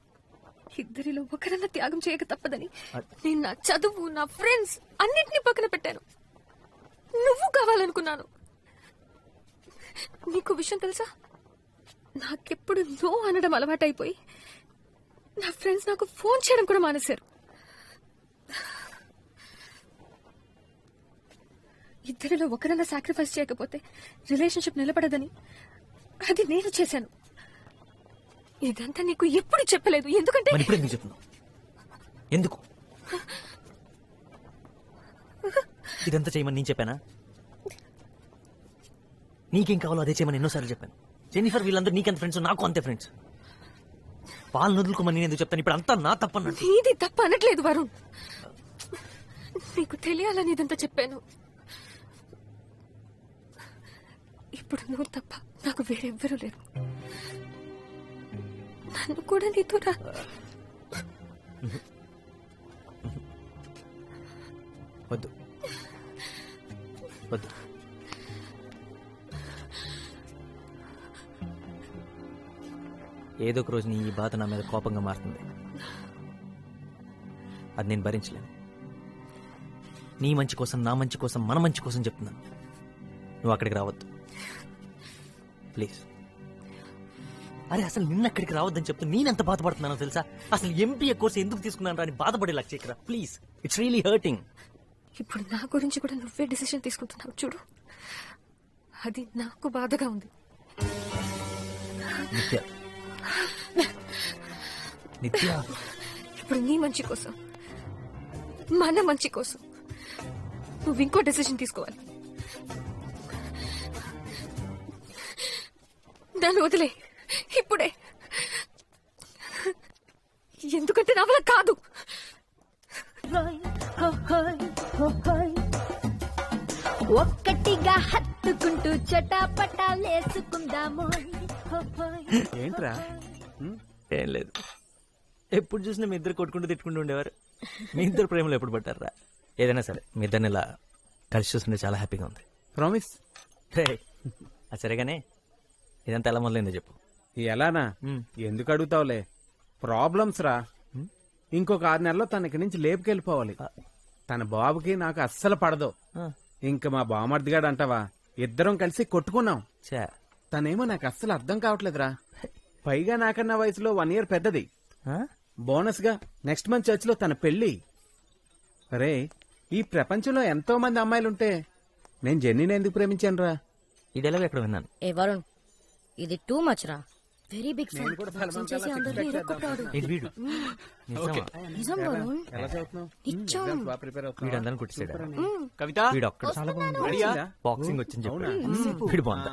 ఇద్దరిలో ఒకరన్నా త్యాగం చేయక తప్పదని నేను నా చదువు, నా ఫ్రెండ్స్ అన్నిటినీ పక్కన పెట్టాను. నువ్వు కావాలనుకున్నాను. నీకు విషయం తెలుసా, నాకెప్పుడు నో అనడం అలవాటైపోయి నా ఫ్రెండ్స్ నాకు ఫోన్ చేయడం కూడా మానేశారు. ఇద్దరిలో ఒకరన్నా సాక్రిఫైస్ చేయకపోతే రిలేషన్షిప్ నిలబడదని అది నేను చేశాను. ఇదంతా నీకు ఎప్పుడు చెప్పలేదు. ఎందుకంటే మరి ఇప్పుడు ఎందుకు చెప్తున్నావు? ఎందుకు ఇదంతా చేయమని నేను చెప్పానా? నీకేం కావాలో అదే చేయమని ఎన్నోసార్లు చెప్పాను. జెన్నిఫర్ వీళ్ళందరూ నీకెంత ఫ్రెండ్స్, నాకు అంతే ఫ్రెండ్స్. వాళ్ళని వదులుకోమని నేను ఎందుకు చెప్తాను? ఇప్పుడు అంతా నా తప్పన్నట్టు. ఇది తప్ప అనట్లేదు వరుణ్, నీకు తెలియాలని ఇదంతా చెప్పాను. ఇప్పుడు నువ్వు తప్ప నాకు వేరెవ్వరూ లేరు. నన్ను కూడా నీతో వద్దు వద్దు. ఏదో ఒక రోజు నీ ఈ బాధ నా మీద కోపంగా మారుతుంది. అది నేను భరించలేను. నీ మంచి కోసం, నా మంచి కోసం, మన మంచి కోసం చెప్తున్నాను. నువ్వు అక్కడికి రావద్దు ప్లీజ్. అరే అసలు నిన్న అక్కడికి రావద్దని చెప్తూ నేనెంత బాధపడుతున్నానో తెలుసా? అసలు ఎంపీఏ కోర్స్ ఎందుకు తీసుకున్నాను అని బాధపడేలా చేయకరా ప్లీజ్. It's really hurting. ఇప్పుడు నా గురించి కూడా నువ్వే డిసిషన్ తీసుకుంటున్నావు చూడు, అది నాకు బాధగా ఉంది. నిత్య నిత్య, ఇప్పుడు నీ మంచి కోసం, మన మంచి కోసం నువ్వు ఇంకో డెసిషన్ తీసుకోవాలి. దాన్ని వదిలే ఇప్పుడే, ఎందుకంటే నా వల్ల కాదు. ఒక్కటిగా హత్తుకుంటూ చటాపటాలేసుకుందాము. ఏంట్రా? ఏం లేదు, ఎప్పుడు చూసినా మీ ఇద్దరు కొట్టుకుంటూ తిట్టుకుంటూ ఉండేవారు. మీ ఇద్దరు ప్రేమలో ఎప్పుడు పట్టారా? ఏదైనా సరే మీ ఇద్దరిని ఇలా కలిసి చూస్తుంటే చాలా హ్యాపీగా ఉంది. ప్రామిస్. అది సరేగానే ఇదంతా ఎలా మొదలైందో చెప్పు. ఎలానా? ఎందుకు అడుగుతావులే, ప్రాబ్లమ్స్ రా. ఇంకొక 6 నెలల్లో తన ఇక్కడి నుంచి లేపుకెళ్ళిపోవాలి. తన బాబుకి నాకు అస్సలు పడదు. ఇంక మా బామర్దిగాడు అంటావా, ఇద్దరం కలిసి కొట్టుకున్నాం. తనేమో నాకు అస్సలు అర్థం కావట్లేదురా. పైగా నాకన్నా వయసులో 1 year పెద్దది. బోనస్ గా నెక్స్ట్ మంత్ చర్చ్ లో తన పెళ్లి. అరే, ఈ ప్రపంచంలో ఎంతో మంది అమ్మాయిలుంటే నేను జెన్నీని ఎందుకు ప్రేమించాను రా? ఈ డైలాగ్ ఎక్కడ విన్నాను. ఏ వరుణ్, ఇది టూ మచ్ రా. Very big fan. నిజం వరుణ్, నిజం. వీడందరిని కుట్టిసాడా? వీడు ఒక్కడు బాక్సింగ్ వచ్చింది చెప్పాడు. వీడు బాగుందా?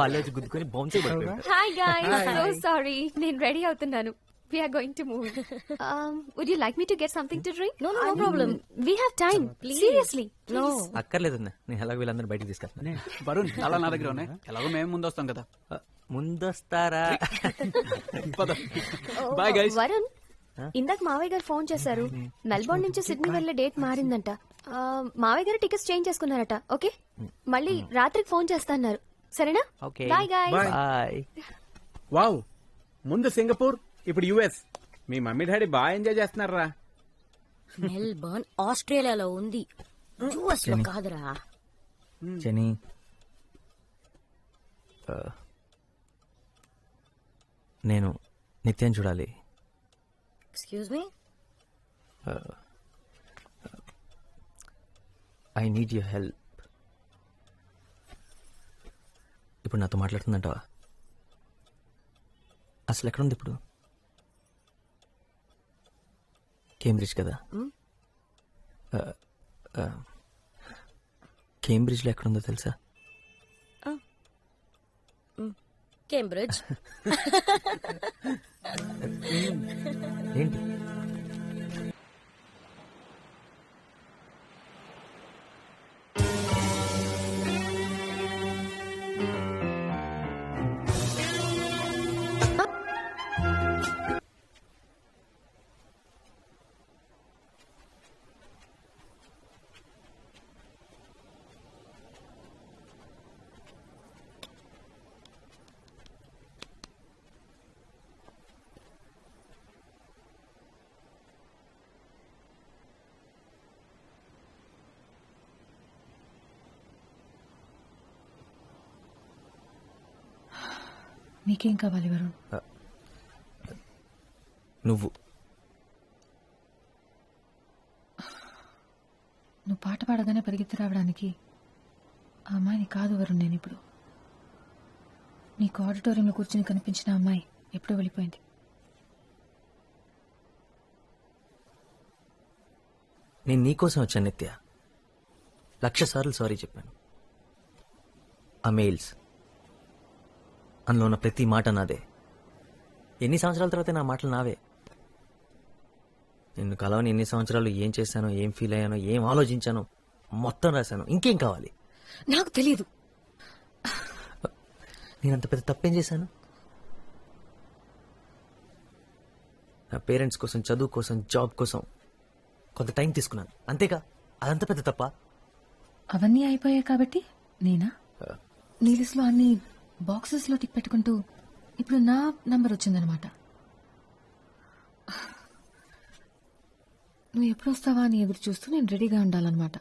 వాళ్ళు వచ్చి గుద్దుకొని బౌన్స్ అయిపోయాడు. హాయ్ గైస్, సో సారీ, నేను రెడీ అవుతున్నాను. We are going to move. Would you like me to get something to drink? No problem. We have time. Seriously. No. అక్కర్లేదు, నేను ఎలాగో వీళ్ళందరూ బయటకు తీసుకెళ్తాను. వరుణ్, అలా నా దగ్గర ఉన్నాయి. ఎలాగో మేము ముందు వస్తాం కదా. ముందొస్తారా? Bye guys. వరుణ్, ఇందాక మావయ్య గారు ఫోన్ చేశారు. మెల్బోర్న్ నుంచి సిడ్నీ వెళ్లే డేట్ మారిందంట. మావయ్య గారు టికెట్స్ చేంజ్ చేసుకున్నారట. ఓకే, మళ్ళీ రాత్రికి ఫోన్ చేస్తాన్నారు. సరేనా? Okay, bye guys. Bye. Wow, ముందు సింగపూర్, ఇప్పుడు యుఎస్. మీ మమ్మీ డాడీ బాగా ఎంజాయ్ చేస్తున్నారా? మెల్బర్న్ ఆస్ట్రేలియాలో ఉంది, యుఎస్ లో కాదురా. జెనీ, నేను నిత్యం చూడాలి. Excuse me. I need your help. ఇప్పుడు నాతో మాట్లాడుతుందంటావా? అసలు ఎక్కడుంది ఇప్పుడు? కేంబ్రిడ్జ్ కదా? కేంబ్రిడ్జ్లో ఎక్కడుందో తెలుసా? కేంబ్రిడ్జ్. ఏంటి? నీకేం కావాలి వరుణ్? నువ్వు పాట పాడగానే పరిగెత్తి రావడానికి ఆ అమ్మాయిని కాదు వరుణ్. నేను ఇప్పుడు నీకు ఆడిటోరియంలో కూర్చుని కనిపించిన అమ్మాయి ఎప్పుడో వెళ్ళిపోయింది. నేను నీకోసం వచ్చాను నిత్య. 1,00,000 సార్లు సారీ చెప్పాను. ఆ మెయిల్స్, అందులో ఉన్న ప్రతి మాట నాదే. ఎన్ని సంవత్సరాల తర్వాత నా మాటలు నావే. నిన్ను కలవని ఎన్ని సంవత్సరాలు ఏం చేశానో, ఏం ఫీల్ అయ్యానో, ఏం ఆలోచించానో మొత్తం రాశాను. ఇంకేం కావాలి? నాకు తెలియదు. నేనంత పెద్ద తప్పేం చేశాను? నా పేరెంట్స్ కోసం, చదువు కోసం, జాబ్ కోసం కొంత టైం తీసుకున్నాను, అంతేగా. అదంత పెద్ద తప్ప? అవన్నీ అయిపోయాయి కాబట్టి నేనా నీ లిస్ట్లో అన్ని బాక్సెస్లో టిక్ పెట్టుకుంటూ ఇప్పుడు నా నంబర్ వచ్చిందనమాట. నువ్వు ఎప్పుడు వస్తావా అని ఎదురు చూస్తూ నేను రెడీగా ఉండాలన్నమాట.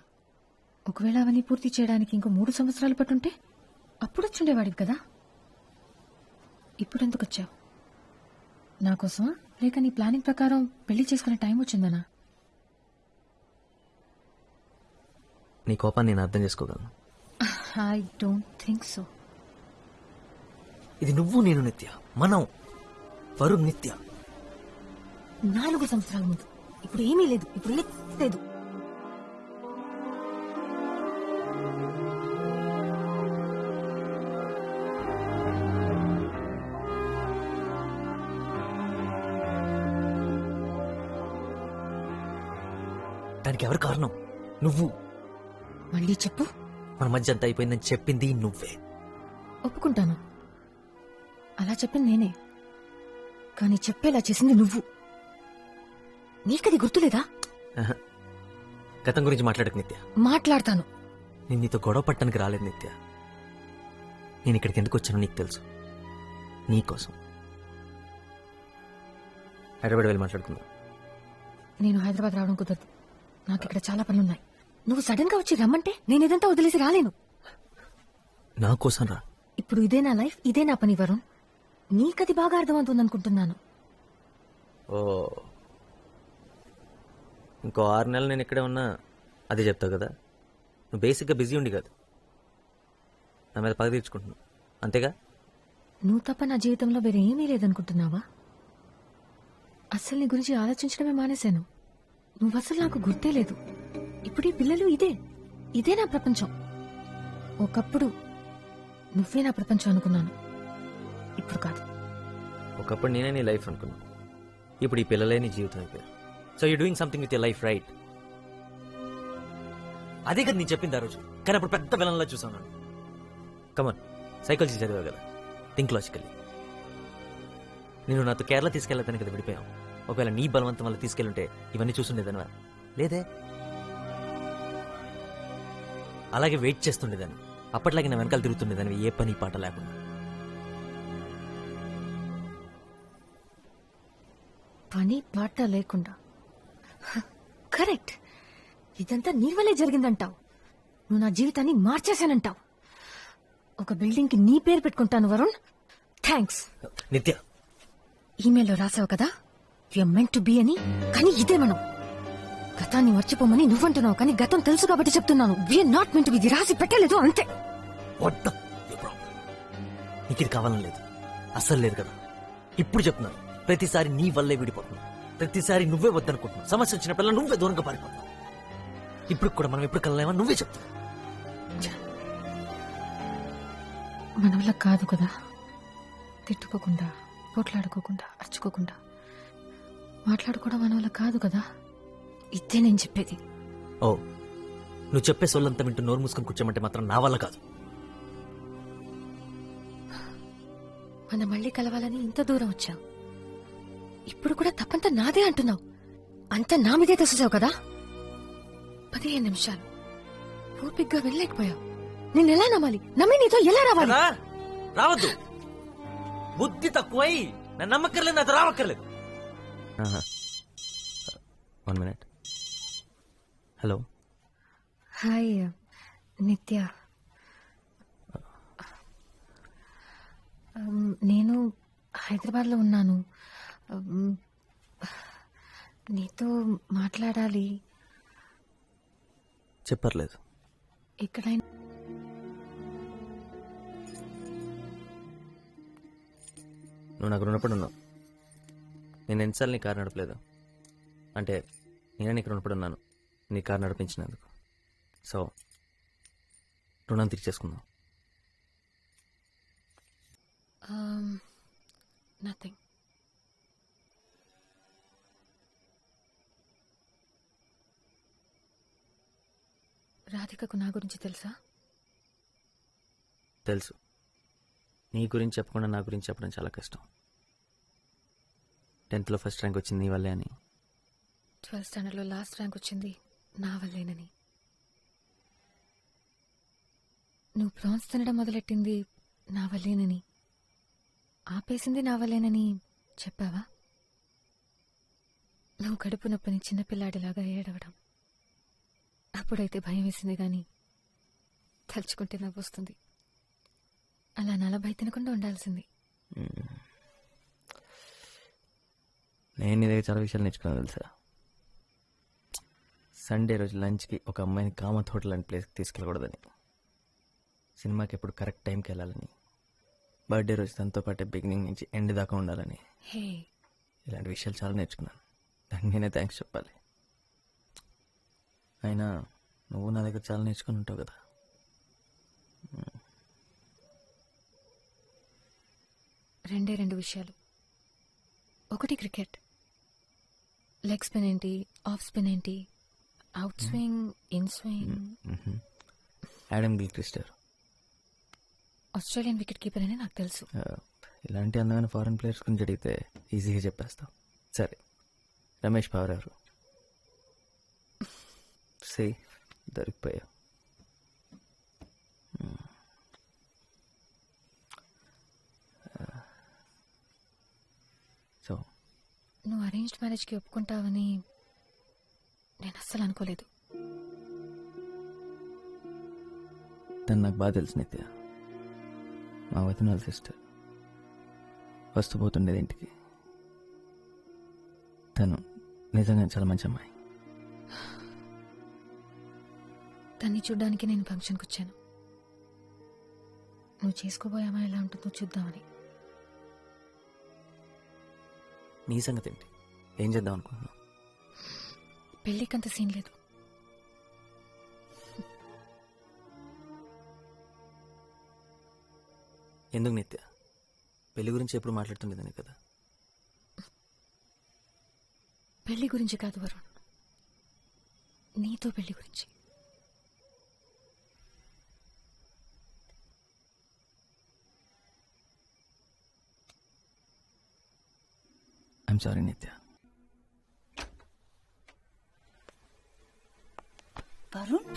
ఒకవేళ అవన్నీ పూర్తి చేయడానికి ఇంకో 3 సంవత్సరాలు పట్టుంటే అప్పుడు వచ్చుండేవాడివి కదా. ఇప్పుడు ఎందుకు వచ్చావు? నా కోసమా, లేక నీ ప్లానింగ్ ప్రకారం పెళ్లి చేసుకునే టైం వచ్చిందనా? నీ కోపాన్ని నేను అర్థం చేసుకోగలను. I don't think so. ఇది నువ్వు నేను నిత్య, మనం వరుణ్ నిత్య. 4 సంవత్సరాల ముందు. ఇప్పుడు ఏమీ లేదు, ఇప్పుడు లేదు. దానికి ఎవరు కారణం? నువ్వు. మళ్ళీ చెప్పు. మన మధ్య అంతా అయిపోయిందని చెప్పింది నువ్వే. ఒప్పుకుంటాను, అలా చెప్పింది నేనే. కానీ చెప్పేలా చేసింది నువ్వు. నీకది గుర్తులేదా? ఆహా. గతం గురించి మాట్లాడకు నిత్య. మాట్లాడతాను. నేను నీతో గొడవ పట్టడానికి రాలేదు నిత్య. నేను ఇక్కడికి ఎందుకు వచ్చానో నీకు తెలుసు. నీకోసం. హైదరాబాద్ వెళ్ళి మాట్లాడుకుందాం. నేను హైదరాబాద్ రావడం కుదరదు. నాకు ఇక్కడ చాలా పనులున్నాయి. నువ్వు సడన్ గా వచ్చి రమ్మంటే నేను ఇదంతా వదిలేసి రాలేను. నా కోసం రా. ఇప్పుడు ఇదే నా లైఫ్, ఇదే నా పని వరుణ్. నీకది బాగా అర్థమవుతుంది అనుకుంటున్నాను. ఓ, ఇంకో 6 నెలలు నేను ఇక్కడే ఉన్నా అదే చెప్తావు కదా. నువ్వు బేసిక్గా బిజీ ఉండి కాదు, నా మీద పగ తీర్చుకుంటున్నావు, అంతేగా. నువ్వు తప్ప నా జీవితంలో వేరే ఏమీ లేదనుకుంటున్నావా? అస్సలు నీ గురించి ఆలోచించడమే మానేశాను. నువ్వు అసలు నాకు గుర్తే లేదు. ఇప్పుడు ఈ పిల్లలు ఇదే నా ప్రపంచం. ఒకప్పుడు నువ్వే నా ప్రపంచం అనుకున్నాను, ఇప్పుడు కాదు. ఒకప్పుడు నేనే నీ లైఫ్ అనుకున్నా, ఇప్పుడు ఈ పిల్లలే నీ జీవితం అయిపోయారు. So you doing something with your life, right? అదే కదా నేను చెప్పింది ఆ రోజు, కానీ అప్పుడు పెద్ద విలన్లా చూసాను నన్ను. కమన్, సైకాలజీ చదివా కదా, థింక్ లాజికల్లీ. నేను నాతో కేరళ తీసుకెళ్ళతాను కదా విడిపోయాం. ఒకవేళ నీ బలవంతం వల్ల తీసుకెళ్ళుంటే ఇవన్నీ చూస్తుండేదనివా? లేదే. అలాగే వెయిట్ చేస్తుండేదాన్ని, అప్పట్లాగే నా వెనకాల తిరుగుతుండేదాన్ని, ఏ పని పాట లేకుండా. పని పాట లేకుండా? కరెక్ట్. ఇదంతా నీ వల్లే జరిగిందంటావు. నువ్వు నా జీవితాన్ని మార్చేశానంటావు. ఒక బిల్డింగ్ కి నీ పేరు పెట్టుకుంటాను వరుణ్. థ్యాంక్స్. నిత్య, ఈమెయిల్లో రాసావు కదా యూఆర్ మెంట్ టు బి అని, కానీ ఇదే మనం. గతాన్ని మర్చిపోమని నువ్వంటున్నావు, కానీ గతం తెలుసు కాబట్టి చెప్తున్నాను. We are not meant to be. ఇది రాసి పెట్టలేదు, అంతే. నీకు ఇది కావాలని లేదు, అస్సలు లేదు కదా. ఇప్పుడు చెప్తున్నాను, ప్రతిసారి నీ వల్లే విడిపోతున్నావు, ప్రతిసారి నువ్వే వద్దనుకుంటున్నావు. సమస్య వచ్చినప్పుడల్లా నువ్వే దూరంగా పారిపోతున్నావు. ఇప్పుడు కూడా మనం ఎప్పుడు కలలేమని నువ్వే చెప్తున్నావు. మన వల్ల కాదు కదా, తిట్టుకోకుండా, పోట్లాడుకోకుండా, అరుచుకోకుండా మాట్లాడుకోవడం మన వల్ల కాదు కదా. ఇదే నేను చెప్పేది. ఓ, నువ్వు చెప్పే సొల్లంతా వింటూ నోరు మూసుకొని కూర్చోమంటే మాత్రం నా వల్ల కాదు. మనం మళ్ళీ కలవాలని ఇంత దూరం వచ్చావు, ఇప్పుడు కూడా తప్పంతా నాదే అంటున్నావు. అంతా నా మీదే తెచ్చావు కదా. 15 నిమిషాలు ఓపిగ్గా వెళ్ళలేకపోయావు. నేను ఎలా నమ్మాలి? నమ్మి నీతో ఎలా రావాలి? రావద్దు, బుద్ధి తక్కువై నన్ను నమ్మక్కర్లేదు, నాతో రావక్కర్లేదు. 1 minute. హలో. హాయ్ నిత్య. నేను హైదరాబాద్లో ఉన్నాను. నీతో మాట్లాడాలి. చెప్పర్లేదు. ఎక్కడైనా నువ్వు నాకు రుణపడి ఉన్నావు. నేను ఎన్నిసార్లు నీ కారు నడపలేదు అంటే నేనే నీకు రుణపడి ఉన్నాను. నీ కారు నడిపించినందుకు. సో రుణం తీర్చేసుకుందాం. నథింగ్. రాధికకు నా గురించి తెలుసా? తెలుసు. నీ గురించి చెప్పకుండా నా గురించి చెప్పడం చాలా కష్టం. 10th ఫస్ట్ ర్యాంక్ వచ్చింది నీ వల్లే అని. 12th స్టాండర్డ్లో లాస్ట్ ర్యాంక్ వచ్చింది నా వల్లేనని. నువ్వు ప్రాన్స్ తినడం మొదలెట్టింది నా వల్లేనని, ఆపేసింది నా వల్లేనని చెప్పావా? నువ్వు కడుపు నొప్పని చిన్నపిల్లాడిలాగా ఏడవడం అప్పుడైతే భయం వేసింది, కానీ తలుచుకుంటే నవ్వొస్తుంది. అలా 40 తినకుండా ఉండాల్సింది. నేను నీ దగ్గర చాలా విషయాలు నేర్చుకున్నాను తెలుసా. సండే రోజు లంచ్కి ఒక అమ్మాయిని కామత్ హోటల్ లాంటి ప్లేస్కి తీసుకెళ్ళకూడదని, సినిమాకి ఎప్పుడు కరెక్ట్ టైంకి వెళ్ళాలని, బర్త్డే రోజు తనతో పాటే బిగినింగ్ నుంచి ఎండ్ దాకా ఉండాలని, హే, ఇలాంటి విషయాలు చాలా నేర్చుకున్నాను. దానికి నేనే థ్యాంక్స్ చెప్పాలి. అయినా నువ్వు నా దగ్గర చాలా నేర్చుకుని ఉంటావు కదా. రెండు విషయాలు. ఒకటి క్రికెట్. లెగ్ స్పిన్ ఏంటి, ఆఫ్ స్పిన్ ఏంటి, out swing, in swing. Adam Gilchrist Australian wicket keeper అని నాకు తెలుసు. ఇలాంటి అందమైన ఫారెన్ ప్లేయర్స్ గురించి అడిగితే ఈజీగా చెప్పేస్తాం. సరే, రమేష్ పవర్ ఎవరు? సే దొరికిపోయా. సో నువ్వు అరేంజ్డ్ మ్యారేజ్కి ఒప్పుకుంటావని నేను అస్సలు అనుకోలేదు. తను నాకు బాగా తెలుసు నిత్య. మా వదిన వాళ్ళ సిస్టర్. వస్తూ పోతుండేది ఇంటికి. తను నిజంగా చాలా మంచి అమ్మాయి. తన్ని చూడ్డానికి నేను ఫంక్షన్కి వచ్చాను. నువ్వు చేసుకోబోయే అమ్మాయి ఎలా ఉంటుందో చూద్దామని. నీ సంగతి ఏంటి? ఏం చేద్దాం అనుకుంటున్నావు? పెళ్ళికంత సీన్ లేదు. ఎందుకు నిత్య? పెళ్లి గురించి ఎప్పుడు మాట్లాడుతుండేదాన్ని కదా. పెళ్లి గురించి కాదు వరుణ్, నీతో పెళ్లి గురించి. ఐఎమ్ సారీ నిత్య. వరుణ్,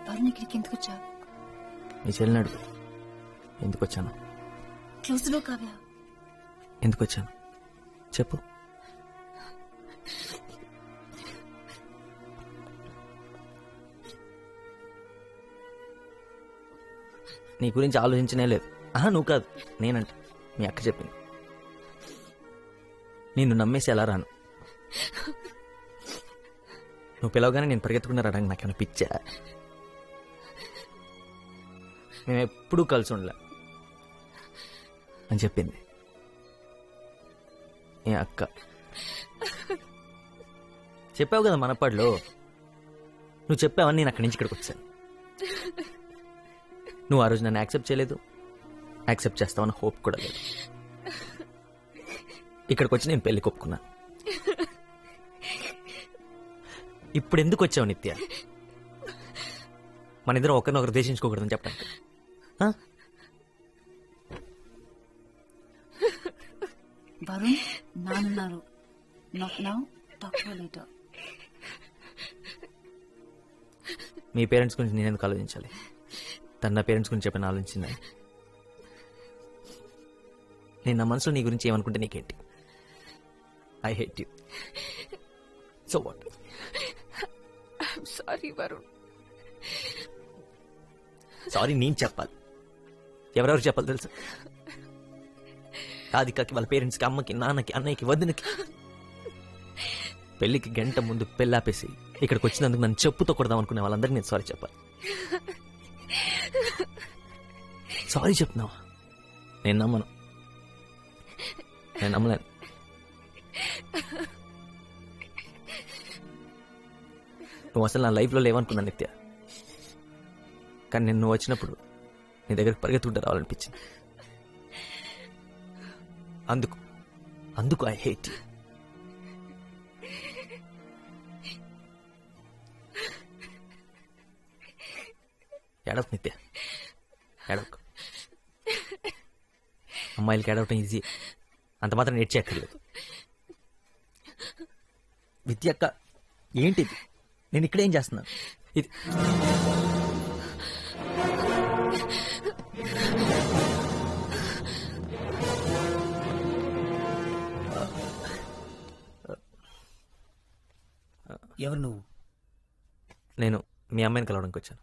వరుణ్ ఇక్కడికి ఎందుకు వచ్చావు? నీ చెల్లిని అడుగు ఎందుకు వచ్చాను. క్లోజ్లో కావ్య. ఎందుకు వచ్చాను చెప్పు. నీ గురించి ఆలోచించనే లేదు. నువ్వు కాదు, నేనంట. మీ అక్క చెప్పింది. నిన్ను నమ్మేసి ఎలా రాను? నువ్వు పిలవగానే నేను పరిగెత్తుకున్న రావడానికి నాకేమైనా పిచ్చా? మేము ఎప్పుడూ కలిసి ఉండలే అని చెప్పింది ఏ అక్క. చెప్పావు కదా మనపాడులో. నువ్వు చెప్పావని నేను అక్కడి నుంచి ఇక్కడికి వచ్చాను. నువ్వు ఆ రోజు నన్ను యాక్సెప్ట్ చేయలేదు, యాక్సెప్ట్ చేస్తావని హోప్ కూడా లేదు. ఇక్కడికి వచ్చి నేను పెళ్లికి ఒప్పుకున్నా. ఇప్పుడు ఎందుకు వచ్చావు నిత్య? మన ఇద్దరం ఒకరినొకరు దేశించుకోకూడదని చెప్పండి. వరుణ్, నానున్నారు. Not now, talk later. మీ పేరెంట్స్ గురించి నేను ఎందుకు ఆలోచించాలి? తన పేరెంట్స్ గురించి చెప్పని ఆలోచించిందా? నేను నా మనసులో నీ గురించి ఏమనుకుంటే నీకేంటి? I hate you. So what? Sorry Varun. Sorry నేను చెప్పాలి. ఎవరెవరు చెప్పాలి తెలుసా? రాధికకి, వాళ్ళ పేరెంట్స్కి, అమ్మకి, నాన్నకి, అన్నయ్యకి, వదినకి. పెళ్లికి గంట ముందు పెళ్ళాపేసి ఇక్కడికి వచ్చినందుకు నన్ను చెప్పుతో కొడదాం అనుకునే వాళ్ళందరికీ నేను సారీ చెప్పాలి. సారీ చెప్తున్నావా? నేను నమ్మను. నేను నమ్మలేను. నువ్వు అసలు నా లైఫ్లో లేవనుకున్నా నిత్య. కానీ నేను నువ్వు వచ్చినప్పుడు నీ దగ్గరికి పరిగెత్తుకుంటూ రావాలనిపించింది. అందుకు ఐ హేట్ యూ. ఏడవకు నిత్య, ఏడవకు. అమ్మాయిలకి ఏడవటం ఈజీ, అంత మాత్రం నేర్చేయక్కర్లేదు. విద్య అక్క, ఏంటిది? నేను ఇక్కడేం చేస్తున్నాను? ఇది ఎవరు నువ్వు? నేను మీ అమ్మాయిని కలవడానికి వచ్చాను.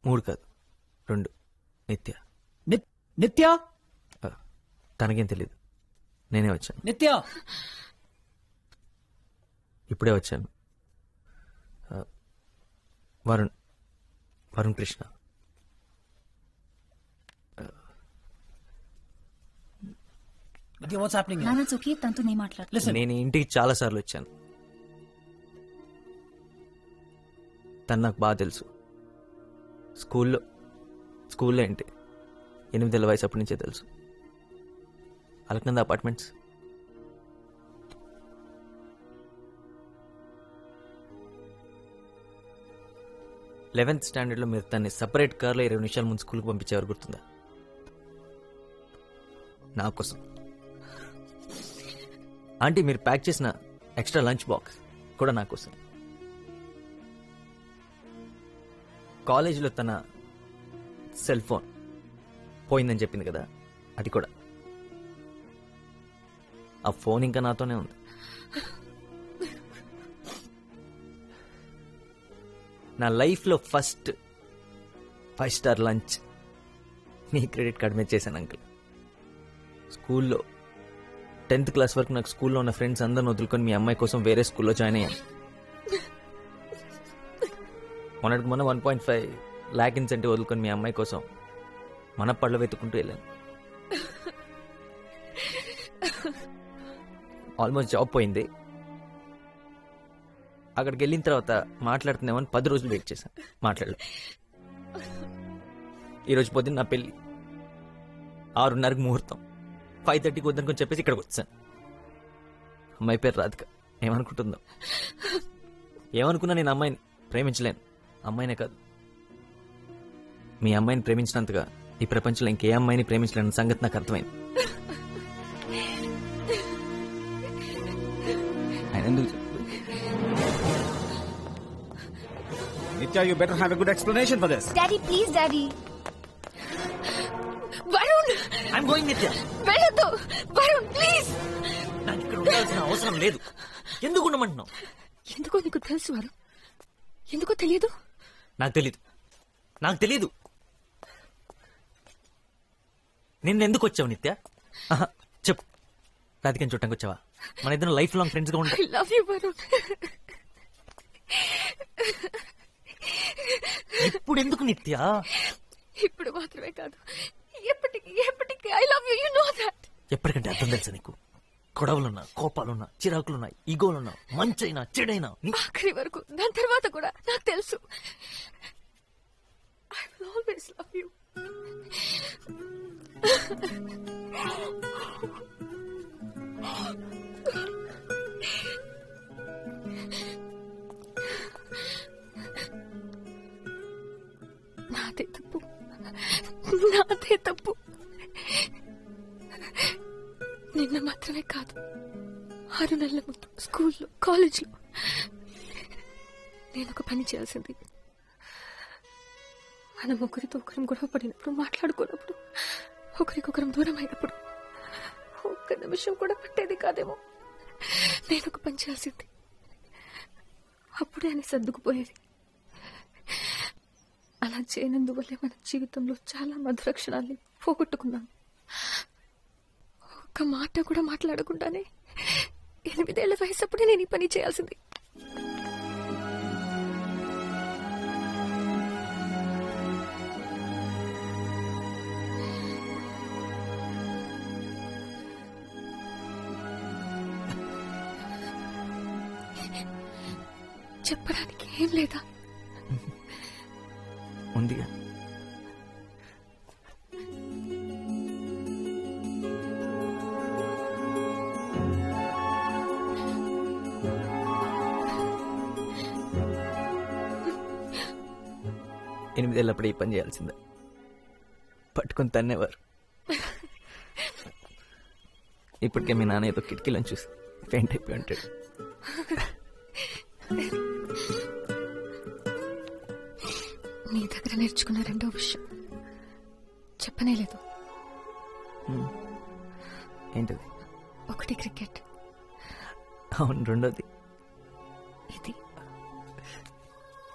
3 కాదు 2. నిత్య. నిత్య? తనకేం తెలీదు, నేనే వచ్చాను. నిత్య ఇప్పుడే వచ్చాను. వరుణ్ కృష్ణ. What's happening? నాన్న ఓకే, తనతో నేను మాట్లాడతాను. నేను ఇంటికి చాలా సార్లు వచ్చాను. తను నాకు బాగా తెలుసు. స్కూల్లో ఏంటి 8 ఏళ్ల వయసు అప్పటి నుంచే తెలుసు. అలకనంద అపార్ట్మెంట్స్. లెవెన్త్ స్టాండర్డ్లో మీరు తన్ని సపరేట్ కార్లో 20 నిమిషాల ముందు స్కూల్కి పంపించేవారు, గుర్తుందా? నా కోసం. ఆంటీ మీరు ప్యాక్ చేసిన ఎక్స్ట్రా లంచ్ బాక్స్ కూడా నా కోసం. కాలేజీలో తన సెల్ ఫోన్ పోయిందని చెప్పింది కదా, అది కూడా. ఆ ఫోన్ ఇంకా నాతోనే ఉంది. నా లైఫ్లో ఫస్ట్ 5 స్టార్ లంచ్ నీ క్రెడిట్ కార్డ్ మీద చేశాను అంకుల్. స్కూల్లో 10th క్లాస్ వరకు నాకు స్కూల్లో ఉన్న ఫ్రెండ్స్ అందరిని వదులుకొని మీ అమ్మాయి కోసం వేరే స్కూల్లో జాయిన్ అయ్యాను. మొన్నటికి మొన్న 1.5 lakh ఇన్సెంటివ్ వదులుకొని మీ అమ్మాయి కోసం మన పళ్ళు వెతుక్కుంటూ వెళ్ళాను. ఆల్మోస్ట్ జాబ్ పోయింది. అక్కడికి వెళ్ళిన తర్వాత మాట్లాడుతున్నామని 10 రోజులు వెయిట్ చేశాను, మాట్లాడలేదు. ఈరోజు పొద్దున్న నా పెళ్ళి, 6:30కి ముహూర్తం, 5:30కి వద్దనుకొని చెప్పేసి ఇక్కడికి వచ్చాను. అమ్మాయి పేరు రాధిక. ఏమనుకుంటుందో. ఏమనుకున్నా నేను అమ్మాయిని ప్రేమించలేను. అమ్మాయినే కాదు, మీ అమ్మాయిని ప్రేమించినంతగా ఈ ప్రపంచంలో ఇంకే అమ్మాయిని ప్రేమించలేని సంగతి నాకు అర్థమైంది. Nitya, you better have a good explanation for this. Daddy, please, Daddy. Varun, I'm going నిత్య. వెళ్ళొద్దు. వరుణ్, ప్లీజ్. నాకు ఇక్కడ ఉండాల్సిన అవసరం లేదు. ఎందుకు ఉండమంటున్నావు? ఎందుకో నీకు తెలుసు వరుణ్, ఎందుకో తెలియదు. నాకు తెలీదు. నిన్న ఎందుకు వచ్చావు నిత్య? చెప్పు. రాధికని చూడటానికి వచ్చావా? మన ఇద్దరం లైఫ్ లాంగ్ ఫ్రెండ్స్ గా ఉంటాం. I love you Varun. ఇప్పుడు ఎందుకు నిత్య? ఇప్పుడు మాత్రమే కాదు, ఎప్పటికీ I love you. You know that. ఎప్పటికంటే అర్థం తెలుసా నీకు? గొడవలున్నా, కోపాలున్నా, చిరాకులున్నా, ఈగోలున్నా, మంచైనా చెడైనా ఆఖరి వరకు, దాని తర్వాత కూడా నాకు తెలుసు. I will always love you. నాదే తప్పు. నిన్న మాత్రమే కాదు, 6 నెలల ముందు స్కూల్లో, కాలేజ్లో నేను ఒక పని చేయాల్సింది. మనం ఒకరితో ఒకరం గొడవ పడినప్పుడు, మాట్లాడుకున్నప్పుడు, ఒకరికొకరం దూరం అయినప్పుడు ఒక్క నిమిషం కూడా పట్టేది కాదేమో. నేను ఒక పని చేయాల్సింది. అప్పుడే అని సర్దుకుపోయేది. అలా చేయనందువల్లే మన జీవితంలో చాలా మధుర క్షణాల్ని పోగొట్టుకున్నాం. ఒక్క మాట కూడా మాట్లాడకుండానే 8 ఏళ్ల వయసప్పుడే నేను ఈ పని చేయాల్సింది. చెప్పడానికి ఏం లేదా? ఉందిగా. ఎనిమిదేళ్ళప్పుడు ఈ పని చేయాల్సిందే. పట్టుకుని తన్నేవారు. ఇప్పటికే మీ నాన్న ఏదో కిటికీలను చూసి పెయింట్ అయిపోయి ఉంటాడు. నీ దగ్గర నేర్చుకున్న రెండో విషయం చెప్పనే లేదు. ఏంటది? ఒకటి క్రికెట్, అవును, రెండోది ఇది.